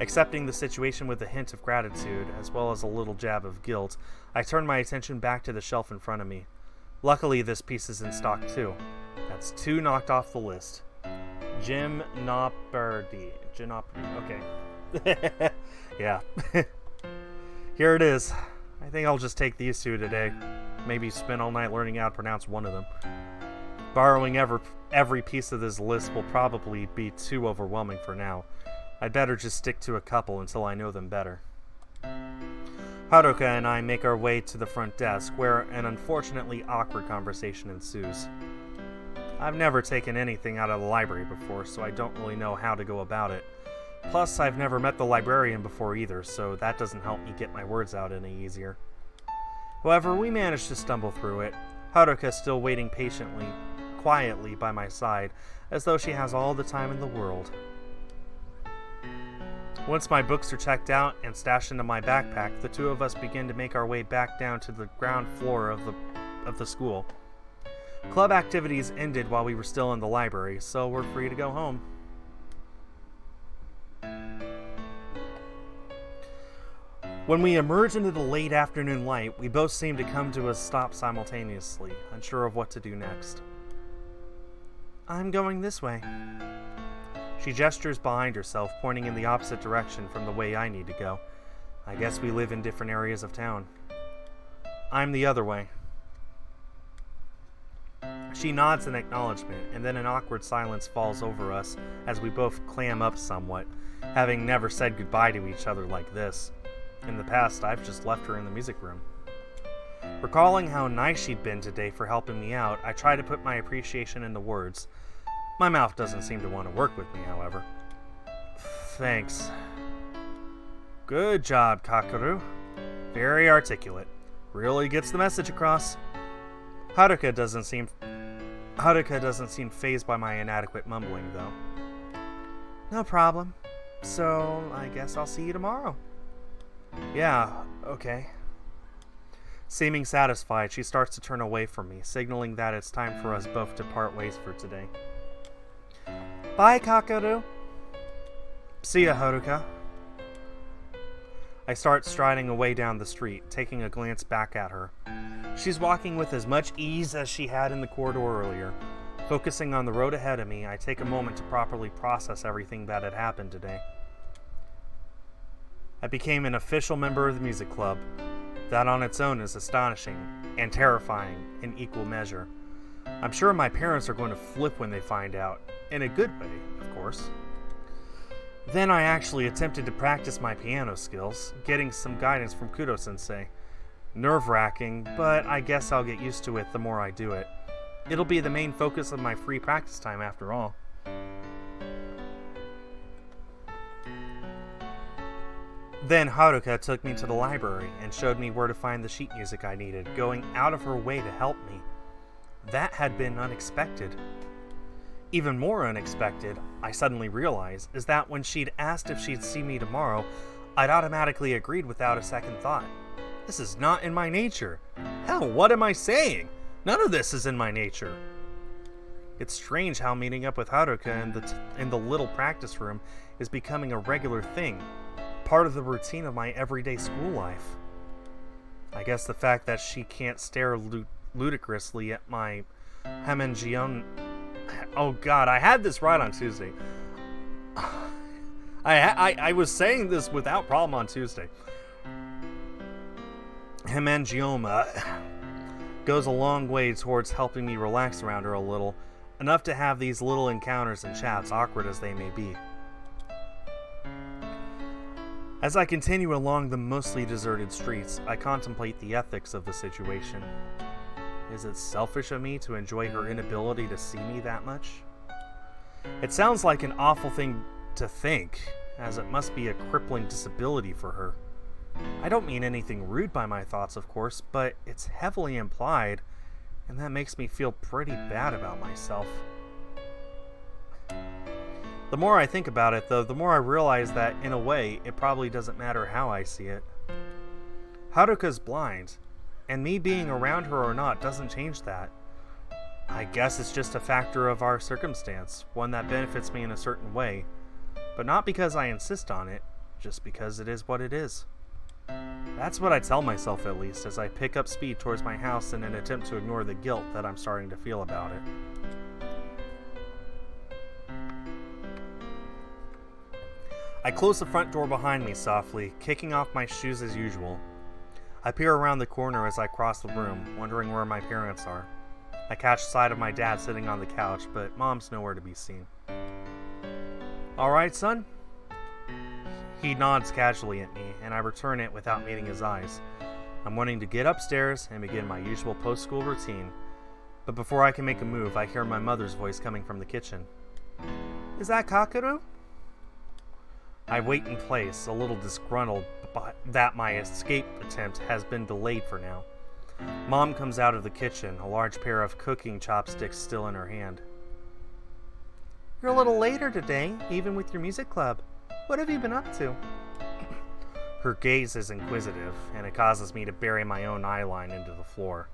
Accepting the situation with a hint of gratitude, as well as a little jab of guilt, I turn my attention back to the shelf in front of me. Luckily, this piece is in stock too. That's 2 knocked off the list. Gymnopedie. Okay. Yeah. Here it is. I think I'll just take these two today. Maybe spend all night learning how to pronounce one of them. Borrowing every piece of this list will probably be too overwhelming for now. I'd better just stick to a couple until I know them better. Haruka and I make our way to the front desk, where an unfortunately awkward conversation ensues. I've never taken anything out of the library before, so I don't really know how to go about it. Plus, I've never met the librarian before either, so that doesn't help me get my words out any easier. However, we manage to stumble through it, Haruka still waiting patiently, quietly by my side, as though she has all the time in the world. Once my books are checked out and stashed into my backpack, the two of us begin to make our way back down to the ground floor of the school. Club activities ended while we were still in the library, so we're free to go home. When we emerge into the late afternoon light, we both seem to come to a stop simultaneously, unsure of what to do next. I'm going this way. She gestures behind herself, pointing in the opposite direction from the way I need to go. I guess we live in different areas of town. I'm the other way. She nods in acknowledgement, and then an awkward silence falls over us as we both clam up somewhat, having never said goodbye to each other like this. In the past, I've just left her in the music room. Recalling how nice she'd been today for helping me out, I try to put my appreciation into words. My mouth doesn't seem to want to work with me, however. Thanks. Good job, Kakeru. Very articulate. Really gets the message across. Haruka doesn't seem fazed by my inadequate mumbling, though. No problem. So, I guess I'll see you tomorrow. Yeah, okay. Seeming satisfied, she starts to turn away from me, signaling that it's time for us both to part ways for today. Bye, Kakeru. See ya, Haruka. I start striding away down the street, taking a glance back at her. She's walking with as much ease as she had in the corridor earlier. Focusing on the road ahead of me, I take a moment to properly process everything that had happened today. I became an official member of the music club. That on its own is astonishing and terrifying in equal measure. I'm sure my parents are going to flip when they find out, in a good way, of course. Then I actually attempted to practice my piano skills, getting some guidance from Kudo-sensei. Nerve-wracking, but I guess I'll get used to it the more I do it. It'll be the main focus of my free practice time after all. Then Haruka took me to the library and showed me where to find the sheet music I needed, going out of her way to help me. That had been unexpected. Even more unexpected, I suddenly realized, is that when she'd asked if she'd see me tomorrow, I'd automatically agreed without a second thought. This is not in my nature. Hell, what am I saying? None of this is in my nature. It's strange how meeting up with Haruka in the little practice room is becoming a regular thing, part of the routine of my everyday school life. I guess the fact that she can't stare ludicrously at my hemangion. Oh god, I had this right on Tuesday. I was saying this without problem on Tuesday. Hemangioma goes a long way towards helping me relax around her a little, enough to have these little encounters and chats, awkward as they may be. As I continue along the mostly deserted streets, I contemplate the ethics of the situation. Is it selfish of me to enjoy her inability to see me that much? It sounds like an awful thing to think, as it must be a crippling disability for her. I don't mean anything rude by my thoughts, of course, but it's heavily implied, and that makes me feel pretty bad about myself. The more I think about it, though, the more I realize that, in a way, it probably doesn't matter how I see it. Haruka's blind, and me being around her or not doesn't change that. I guess it's just a factor of our circumstance, one that benefits me in a certain way, but not because I insist on it, just because it is what it is. That's what I tell myself, at least, as I pick up speed towards my house in an attempt to ignore the guilt that I'm starting to feel about it. I close the front door behind me softly, kicking off my shoes as usual. I peer around the corner as I cross the room, wondering where my parents are. I catch sight of my dad sitting on the couch, but Mom's nowhere to be seen. "All right, son?" He nods casually at me, and I return it without meeting his eyes. I'm wanting to get upstairs and begin my usual post-school routine, but before I can make a move, I hear my mother's voice coming from the kitchen. "Is that Kakeru?" I wait in place, a little disgruntled that my escape attempt has been delayed for now. Mom comes out of the kitchen, a large pair of cooking chopsticks still in her hand. "You're a little later today, even with your music club. What have you been up to?" Her gaze is inquisitive, and it causes me to bury my own eyeline into the floor.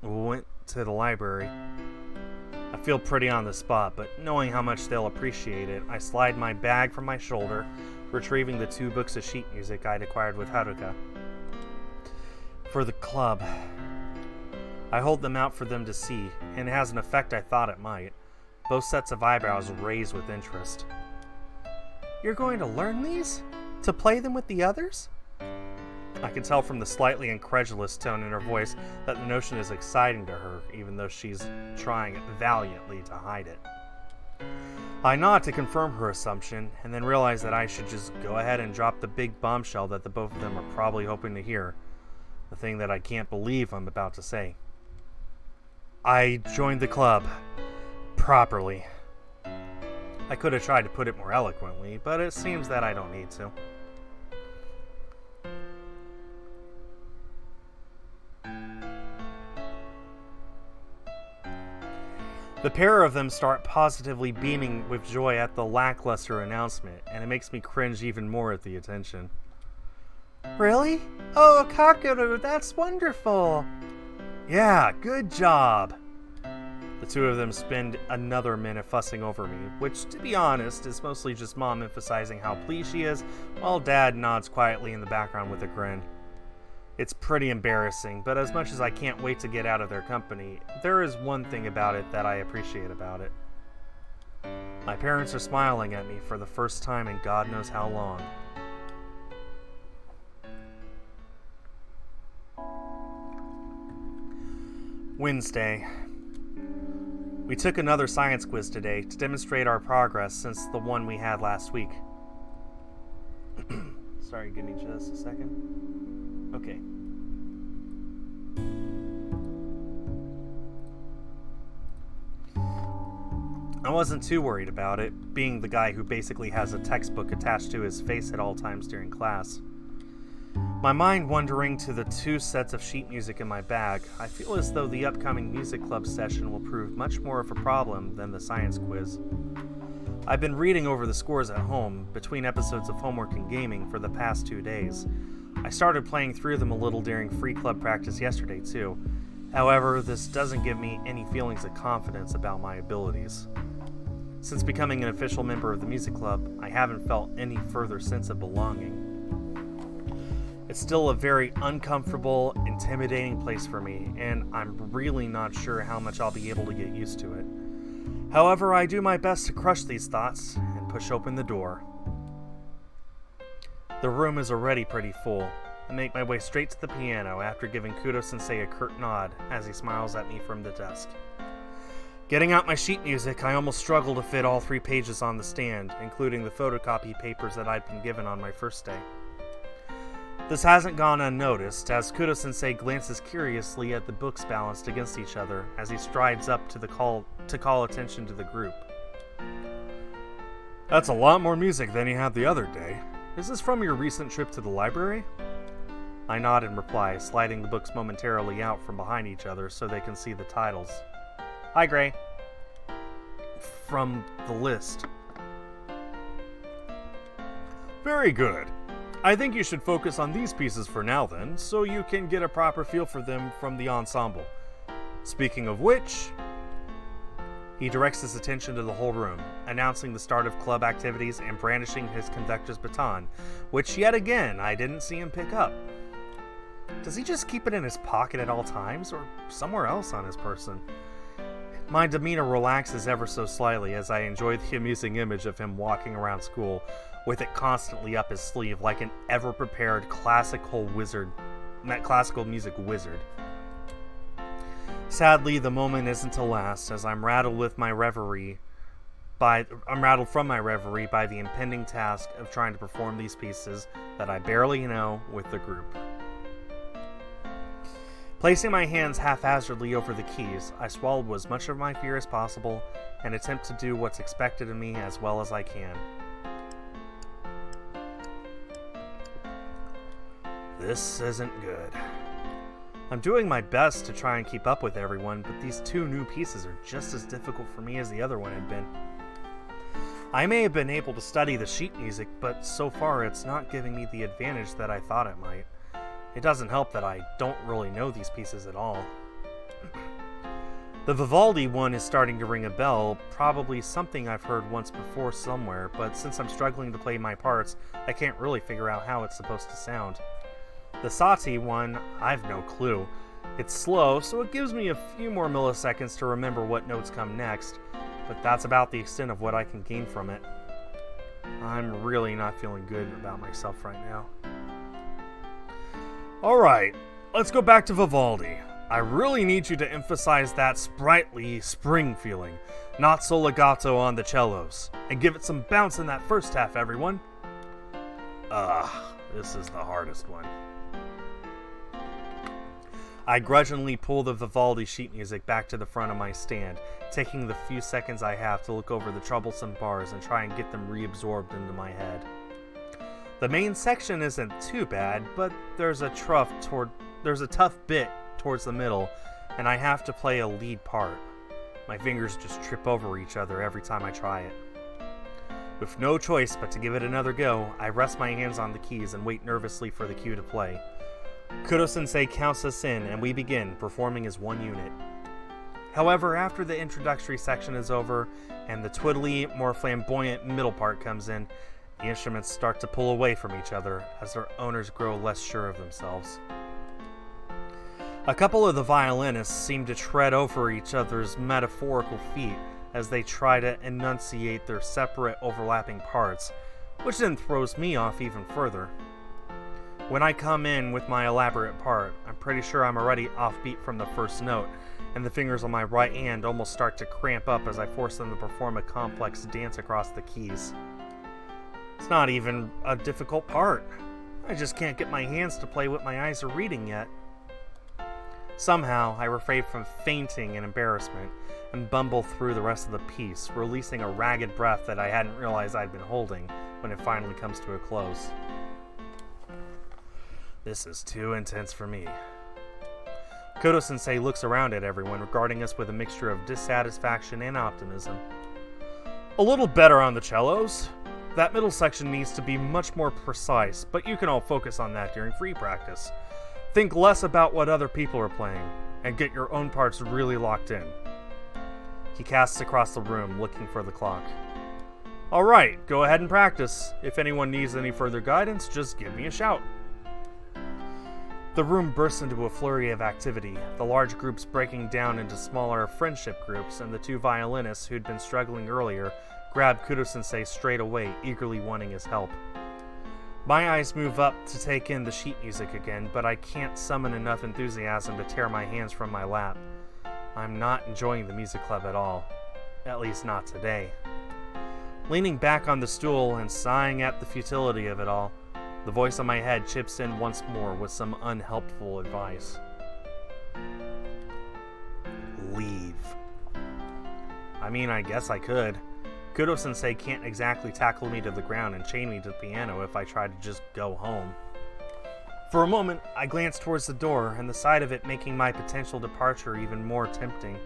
"Went to the library." I feel pretty on the spot, but knowing how much they'll appreciate it, I slide my bag from my shoulder, retrieving the 2 books of sheet music I'd acquired with Haruka. "For the club." I hold them out for them to see, and it has an effect I thought it might. Both sets of eyebrows raise with interest. "You're going to learn these? To play them with the others?" I can tell from the slightly incredulous tone in her voice that the notion is exciting to her, even though she's trying valiantly to hide it. I nod to confirm her assumption, and then realize that I should just go ahead and drop the big bombshell that the both of them are probably hoping to hear. The thing that I can't believe I'm about to say. I joined the club. Properly. I could have tried to put it more eloquently, but it seems that I don't need to. The pair of them start positively beaming with joy at the lackluster announcement, and it makes me cringe even more at the attention. "Really? Oh, Kakeru, that's wonderful!" "Yeah, good job!" The 2 of them spend another minute fussing over me, which, to be honest, is mostly just Mom emphasizing how pleased she is, while Dad nods quietly in the background with a grin. It's pretty embarrassing, but as much as I can't wait to get out of their company, there is one thing about it that I appreciate about it. My parents are smiling at me for the first time in God knows how long. Wednesday. We took another science quiz today to demonstrate our progress since the one we had last week. Sorry, give me just a second. Okay. I wasn't too worried about it, being the guy who basically has a textbook attached to his face at all times during class. My mind wandering to the 2 sets of sheet music in my bag, I feel as though the upcoming music club session will prove much more of a problem than the science quiz. I've been reading over the scores at home, between episodes of homework and gaming, for the past 2 days. I started playing through them a little during free club practice yesterday too. However, this doesn't give me any feelings of confidence about my abilities. Since becoming an official member of the music club, I haven't felt any further sense of belonging. It's still a very uncomfortable, intimidating place for me, and I'm really not sure how much I'll be able to get used to it. However, I do my best to crush these thoughts and push open the door. The room is already pretty full. I make my way straight to the piano after giving Kudo-sensei a curt nod as he smiles at me from the desk. Getting out my sheet music, I almost struggle to fit all 3 pages on the stand, including the photocopy papers that I'd been given on my first day. This hasn't gone unnoticed, as Kudo-sensei glances curiously at the books balanced against each other as he strides up to call attention to the group. "That's a lot more music than you had the other day. Is this from your recent trip to the library?" I nod in reply, sliding the books momentarily out from behind each other so they can see the titles. "Hi, Gray." "From the list." "Very good. I think you should focus on these pieces for now then, so you can get a proper feel for them from the ensemble. Speaking of which..." He directs his attention to the whole room, announcing the start of club activities and brandishing his conductor's baton, which yet again I didn't see him pick up. Does he just keep it in his pocket at all times, or somewhere else on his person? My demeanor relaxes ever so slightly as I enjoy the amusing image of him walking around school with it constantly up his sleeve like an ever-prepared classical wizard classical music wizard. Sadly, the moment isn't to last, as I'm rattled from my reverie by the impending task of trying to perform these pieces that I barely know with the group. Placing my hands haphazardly over the keys, I swallowed as much of my fear as possible and attempt to do what's expected of me as well as I can. This isn't good. I'm doing my best to try and keep up with everyone, but these two new pieces are just as difficult for me as the other one had been. I may have been able to study the sheet music, but so far it's not giving me the advantage that I thought it might. It doesn't help that I don't really know these pieces at all. The Vivaldi one is starting to ring a bell, probably something I've heard once before somewhere, but since I'm struggling to play my parts, I can't really figure out how it's supposed to sound. The Satie one, I've no clue. It's slow, so it gives me a few more milliseconds to remember what notes come next, but that's about the extent of what I can gain from it. I'm really not feeling good about myself right now. Alright, let's go back to Vivaldi. I really need you to emphasize that sprightly spring feeling, not so legato on the cellos, and give it some bounce in that first half, everyone. This is the hardest one. I grudgingly pull the Vivaldi sheet music back to the front of my stand, taking the few seconds I have to look over the troublesome bars and try and get them reabsorbed into my head. The main section isn't too bad, but there's a tough bit towards the middle, and I have to play a lead part. My fingers just trip over each other every time I try it. With no choice but to give it another go, I rest my hands on the keys and wait nervously for the cue to play. Kudo-sensei counts us in, and we begin, performing as one unit. However, after the introductory section is over, and the twiddly, more flamboyant middle part comes in, the instruments start to pull away from each other as their owners grow less sure of themselves. A couple of the violinists seem to tread over each other's metaphorical feet as they try to enunciate their separate overlapping parts, which then throws me off even further. When I come in with my elaborate part, I'm pretty sure I'm already offbeat from the first note, and the fingers on my right hand almost start to cramp up as I force them to perform a complex dance across the keys. It's not even a difficult part. I just can't get my hands to play what my eyes are reading yet. Somehow, I refrain from fainting in embarrassment and bumble through the rest of the piece, releasing a ragged breath that I hadn't realized I'd been holding when it finally comes to a close. This is too intense for me. Kudo-sensei looks around at everyone, regarding us with a mixture of dissatisfaction and optimism. A little better on the cellos. That middle section needs to be much more precise, but you can all focus on that during free practice. Think less about what other people are playing, and get your own parts really locked in. He casts across the room, looking for the clock. Alright, go ahead and practice. If anyone needs any further guidance, just give me a shout. The room bursts into a flurry of activity, the large groups breaking down into smaller friendship groups, and the two violinists who'd been struggling earlier grab Kudo-sensei straight away, eagerly wanting his help. My eyes move up to take in the sheet music again, but I can't summon enough enthusiasm to tear my hands from my lap. I'm not enjoying the music club at all. At least not today. Leaning back on the stool and sighing at the futility of it all, the voice in my head chips in once more with some unhelpful advice. Leave. I mean, I guess I could. Kudo-sensei can't exactly tackle me to the ground and chain me to the piano if I try to just go home. For a moment, I glance towards the door, and the sight of it making my potential departure even more tempting.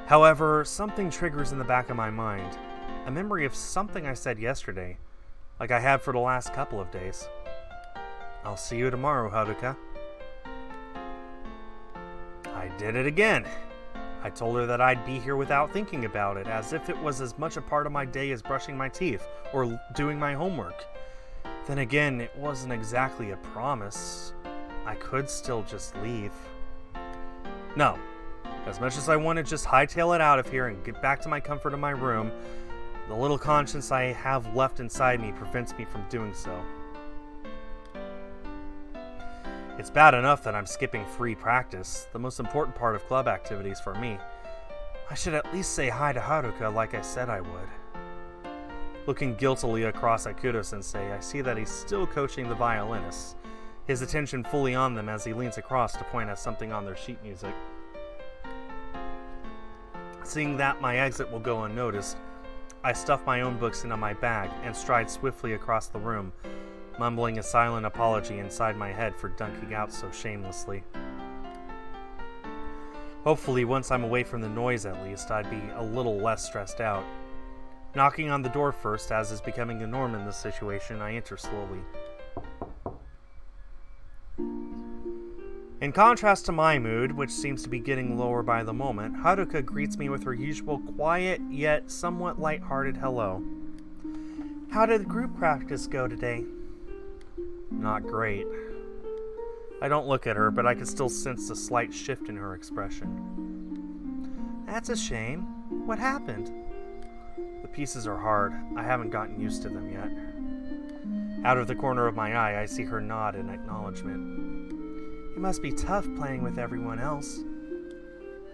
However, something triggers in the back of my mind. A memory of something I said yesterday, like I have for the last couple of days. I'll see you tomorrow, Haruka. I did it again. I told her that I'd be here without thinking about it, as if it was as much a part of my day as brushing my teeth or doing my homework. Then again, it wasn't exactly a promise. I could still just leave. No. As much as I want to just hightail it out of here and get back to my comfort in my room, the little conscience I have left inside me prevents me from doing so. It's bad enough that I'm skipping free practice, the most important part of club activities for me. I should at least say hi to Haruka like I said I would. Looking guiltily across at Kudo-sensei, I see that he's still coaching the violinists, his attention fully on them as he leans across to point at something on their sheet music. Seeing that my exit will go unnoticed, I stuff my own books into my bag and stride swiftly across the room, mumbling a silent apology inside my head for dunking out so shamelessly. Hopefully, once I'm away from the noise at least, I'd be a little less stressed out. Knocking on the door first, as is becoming the norm in this situation, I enter slowly. In contrast to my mood, which seems to be getting lower by the moment, Haruka greets me with her usual quiet yet somewhat lighthearted hello. How did the group practice go today? Not great. I don't look at her, but I can still sense a slight shift in her expression. That's a shame. What happened? The pieces are hard. I haven't gotten used to them yet. Out of the corner of my eye, I see her nod in acknowledgement. It must be tough playing with everyone else.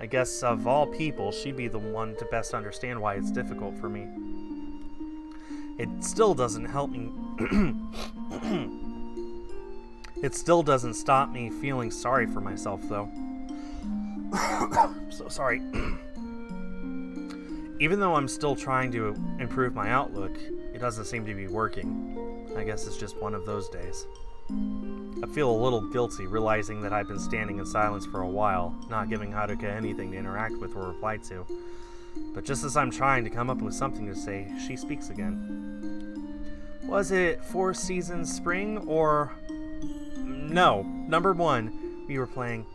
I guess of all people, she'd be the one to best understand why it's difficult for me. It still doesn't help me. It still doesn't stop me feeling sorry for myself, though. So sorry. Even though I'm still trying to improve my outlook, it doesn't seem to be working. I guess it's just one of those days. I feel a little guilty realizing that I've been standing in silence for a while, not giving Haruka anything to interact with or reply to. But just as I'm trying to come up with something to say, she speaks again. Was it Four Seasons Spring or... No, number 1 we were playing.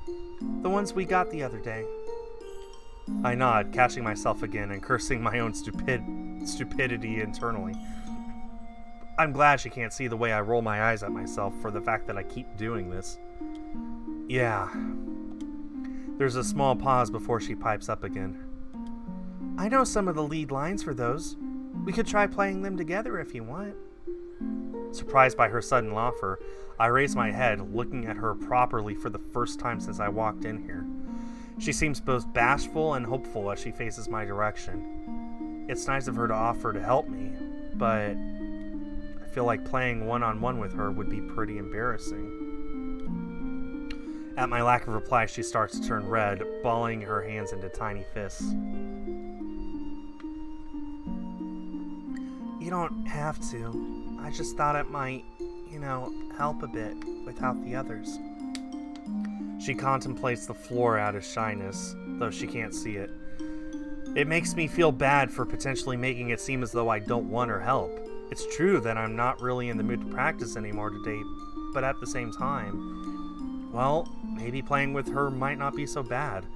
The ones we got the other day. I nod, catching myself again and cursing my own stupidity internally. I'm glad she can't see the way I roll my eyes at myself for the fact that I keep doing this. Yeah. There's a small pause before she pipes up again. I know some of the lead lines for those. We could try playing them together if you want. Surprised by her sudden offer, I raise my head, looking at her properly for the first time since I walked in here. She seems both bashful and hopeful as she faces my direction. It's nice of her to offer to help me, but I feel like playing one-on-one with her would be pretty embarrassing. At my lack of reply, she starts to turn red, balling her hands into tiny fists. You don't have to. I just thought it might, help a bit without the others. She contemplates the floor out of shyness, though she can't see it. It makes me feel bad for potentially making it seem as though I don't want her help. It's true that I'm not really in the mood to practice anymore today, but at the same time, well, maybe playing with her might not be so bad.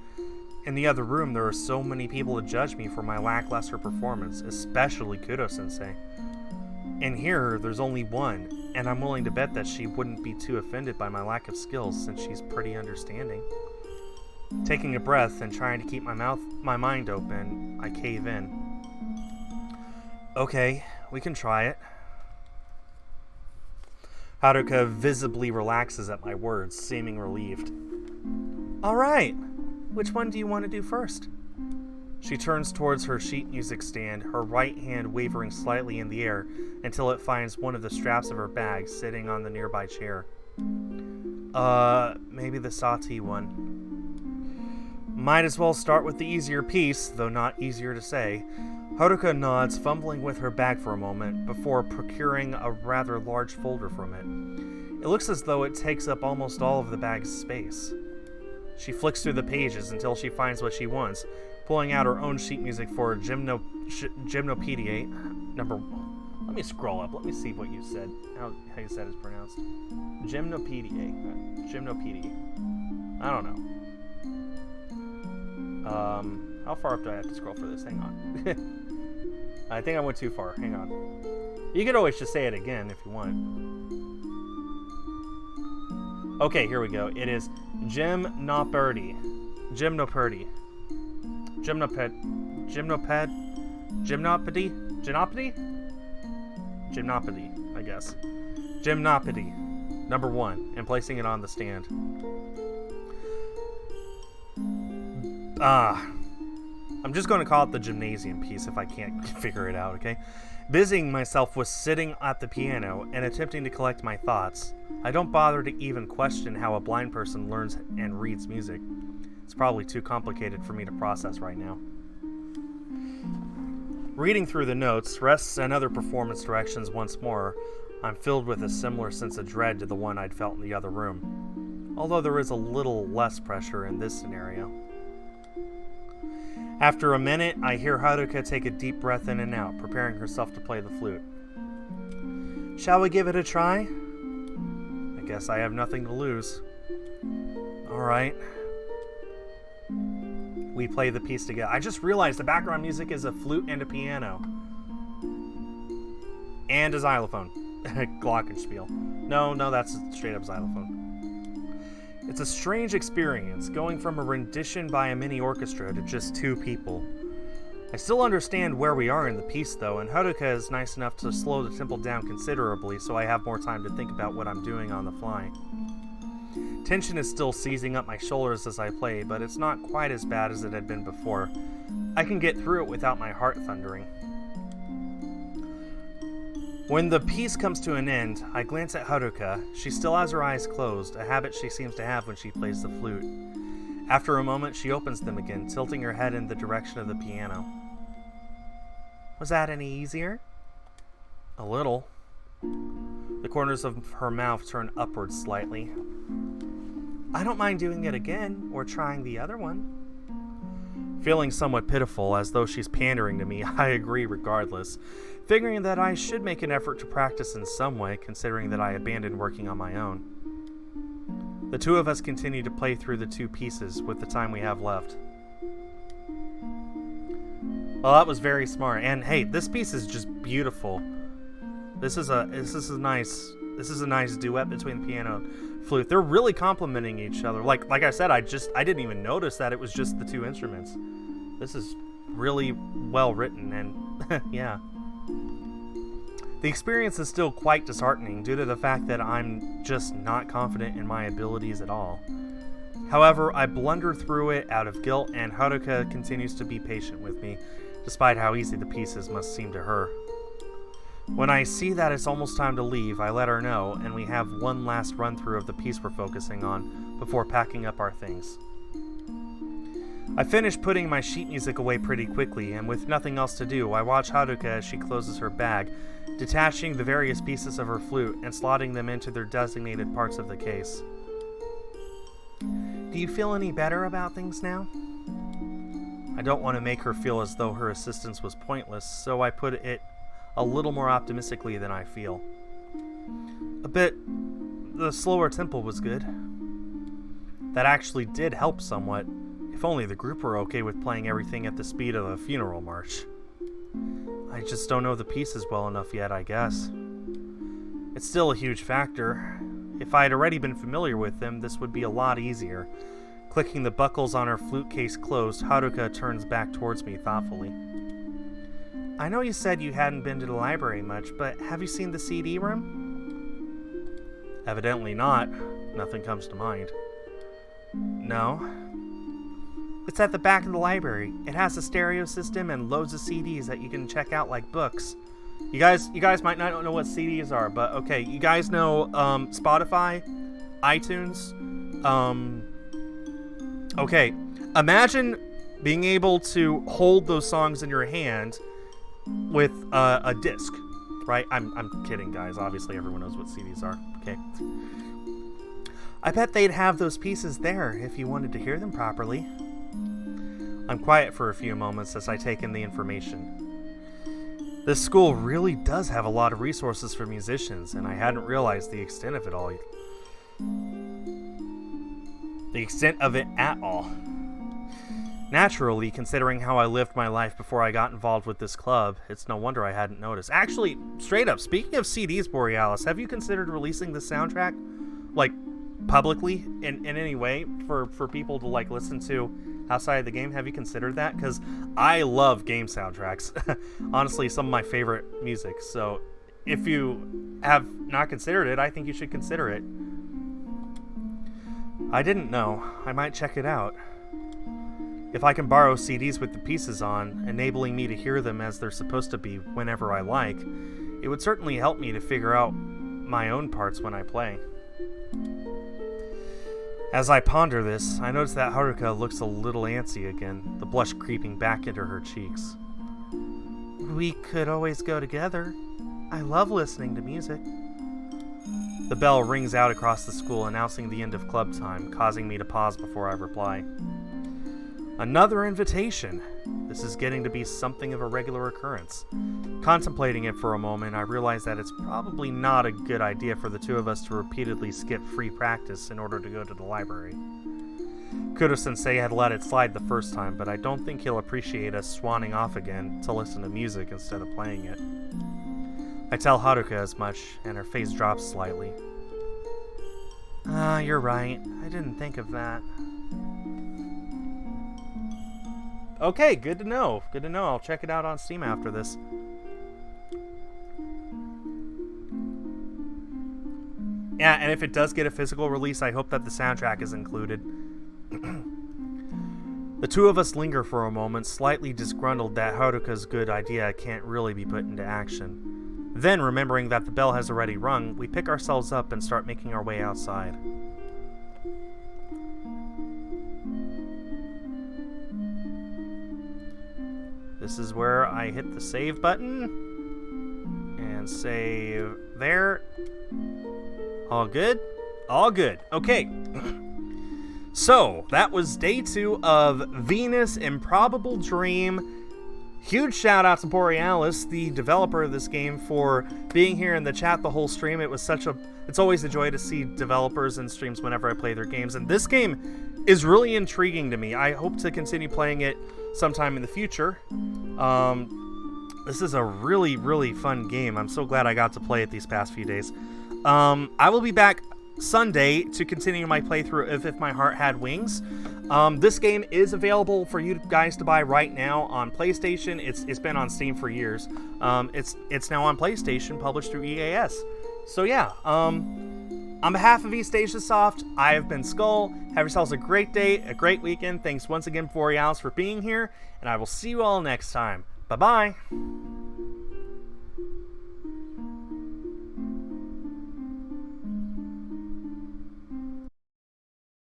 In the other room, there are so many people to judge me for my lackluster performance, especially Kudo-sensei. In here, there's only one, and I'm willing to bet that she wouldn't be too offended by my lack of skills since she's pretty understanding. Taking a breath and trying to keep my mind open, I cave in. Okay, we can try it. Haruka visibly relaxes at my words, seeming relieved. All right, which one do you want to do first? She turns towards her sheet music stand, her right hand wavering slightly in the air until it finds one of the straps of her bag sitting on the nearby chair. Maybe the Sati one. Might as well start with the easier piece, though not easier to say. Haruka nods, fumbling with her bag for a moment, before procuring a rather large folder from it. It looks as though it takes up almost all of the bag's space. She flicks through the pages until she finds what she wants, pulling out her own sheet music for Gymnopedia. Let me scroll up. Let me see what you said. How you said it's pronounced. Gymnopedia. I don't know. How far up do I have to scroll for this? Hang on. I think I went too far. Hang on. You could always just say it again if you want. Okay, here we go. It is Gymnopedy. Gymnopedy, I guess. Gymnopedy. number 1, and placing it on the stand. I'm just going to call it the gymnasium piece if I can't figure it out, okay? Busying myself with sitting at the piano and attempting to collect my thoughts. I don't bother to even question how a blind person learns and reads music. It's probably too complicated for me to process right now. Reading through the notes, rests, and other performance directions once more, I'm filled with a similar sense of dread to the one I'd felt in the other room, although there is a little less pressure in this scenario. After a minute, I hear Haruka take a deep breath in and out, preparing herself to play the flute. Shall we give it a try? I guess I have nothing to lose. Alright. We play the piece together. I just realized the background music is a flute and a piano. And a xylophone. Glockenspiel. No, that's a straight up xylophone. It's a strange experience, going from a rendition by a mini orchestra to just 2 people. I still understand where we are in the piece though, and Haruka is nice enough to slow the tempo down considerably so I have more time to think about what I'm doing on the fly. Tension is still seizing up my shoulders as I play, but it's not quite as bad as it had been before. I can get through it without my heart thundering. When the piece comes to an end, I glance at Haruka. She still has her eyes closed, a habit she seems to have when she plays the flute. After a moment, she opens them again, tilting her head in the direction of the piano. Was that any easier? A little. The corners of her mouth turn upwards slightly. I don't mind doing it again, or trying the other one. Feeling somewhat pitiful, as though she's pandering to me, I agree regardless, figuring that I should make an effort to practice in some way, considering that I abandoned working on my own. The 2 of us continue to play through the 2 pieces with the time we have left. Well, that was very smart, and hey, this piece is just beautiful. This is a nice duet between the piano and flute. They're really complementing each other. Like I said, I didn't even notice that it was just the 2 instruments. This is really well written, and yeah. The experience is still quite disheartening due to the fact that I'm just not confident in my abilities at all. However, I blunder through it out of guilt, and Haruka continues to be patient with me, despite how easy the pieces must seem to her. When I see that it's almost time to leave, I let her know, and we have one last run-through of the piece we're focusing on before packing up our things. I finish putting my sheet music away pretty quickly, and with nothing else to do, I watch Haruka as she closes her bag, detaching the various pieces of her flute and slotting them into their designated parts of the case. Do you feel any better about things now? I don't want to make her feel as though her assistance was pointless, so I put it a little more optimistically than I feel. A bit. The slower tempo was good. That actually did help somewhat, if only the group were okay with playing everything at the speed of a funeral march. I just don't know the pieces well enough yet, I guess. It's still a huge factor. If I had already been familiar with them, this would be a lot easier. Clicking the buckles on her flute case closed, Haruka turns back towards me thoughtfully. I know you said you hadn't been to the library much, but have you seen the CD room? Evidently not. Nothing comes to mind. No. It's at the back of the library. It has a stereo system and loads of CDs that you can check out like books. You guys might not know what CDs are, but okay, you guys know Spotify, iTunes. Okay, imagine being able to hold those songs in your hand with a disc, right? I'm kidding, guys. Obviously, everyone knows what CDs are. Okay. I bet they'd have those pieces there if you wanted to hear them properly. I'm quiet for a few moments as I take in the information. This school really does have a lot of resources for musicians, and I hadn't realized the extent of it all. The extent of it at all. Naturally, considering how I lived my life before I got involved with this club, it's no wonder I hadn't noticed. Actually, straight up, speaking of CDs, Borealis, have you considered releasing the soundtrack, like, publicly in any way for people to, like, listen to outside of the game? Have you considered that? Because I love game soundtracks. Honestly, some of my favorite music. So if you have not considered it, I think you should consider it. I didn't know. I might check it out. If I can borrow CDs with the pieces on, enabling me to hear them as they're supposed to be whenever I like, it would certainly help me to figure out my own parts when I play. As I ponder this, I notice that Haruka looks a little antsy again, the blush creeping back into her cheeks. We could always go together. I love listening to music. The bell rings out across the school, announcing the end of club time, causing me to pause before I reply. Another invitation. This is getting to be something of a regular occurrence. Contemplating it for a moment, I realize that it's probably not a good idea for the two of us to repeatedly skip free practice in order to go to the library. Kudo-sensei had let it slide the first time, but I don't think he'll appreciate us swanning off again to listen to music instead of playing it. I tell Haruka as much, and her face drops slightly. You're right. I didn't think of that. Okay, good to know. Good to know. I'll check it out on Steam after this. Yeah, and if it does get a physical release, I hope that the soundtrack is included. The two of us linger for a moment, slightly disgruntled that Haruka's good idea can't really be put into action. Then, remembering that the bell has already rung, we pick ourselves up and start making our way outside. This is where I hit the save button and save there. All good? All good. Okay. So, that was day 2 of Venus Improbable Dream. Huge shout out to Borealis, the developer of this game, for being here in the chat the whole stream. It's always a joy to see developers in streams whenever I play their games, and this game is really intriguing to me. I hope to continue playing it sometime in the future. This is a really, really fun game. I'm so glad I got to play it these past few days. I will be back Sunday to continue my playthrough of If My Heart Had Wings. This game is available for you guys to buy right now on PlayStation. It's been on Steam for years. It's now on PlayStation, published through EAS. So yeah, on behalf of East Asia Soft, I have been Skull. Have yourselves a great day, a great weekend. Thanks once again, Borealis, for being here, and I will see you all next time. Bye-bye.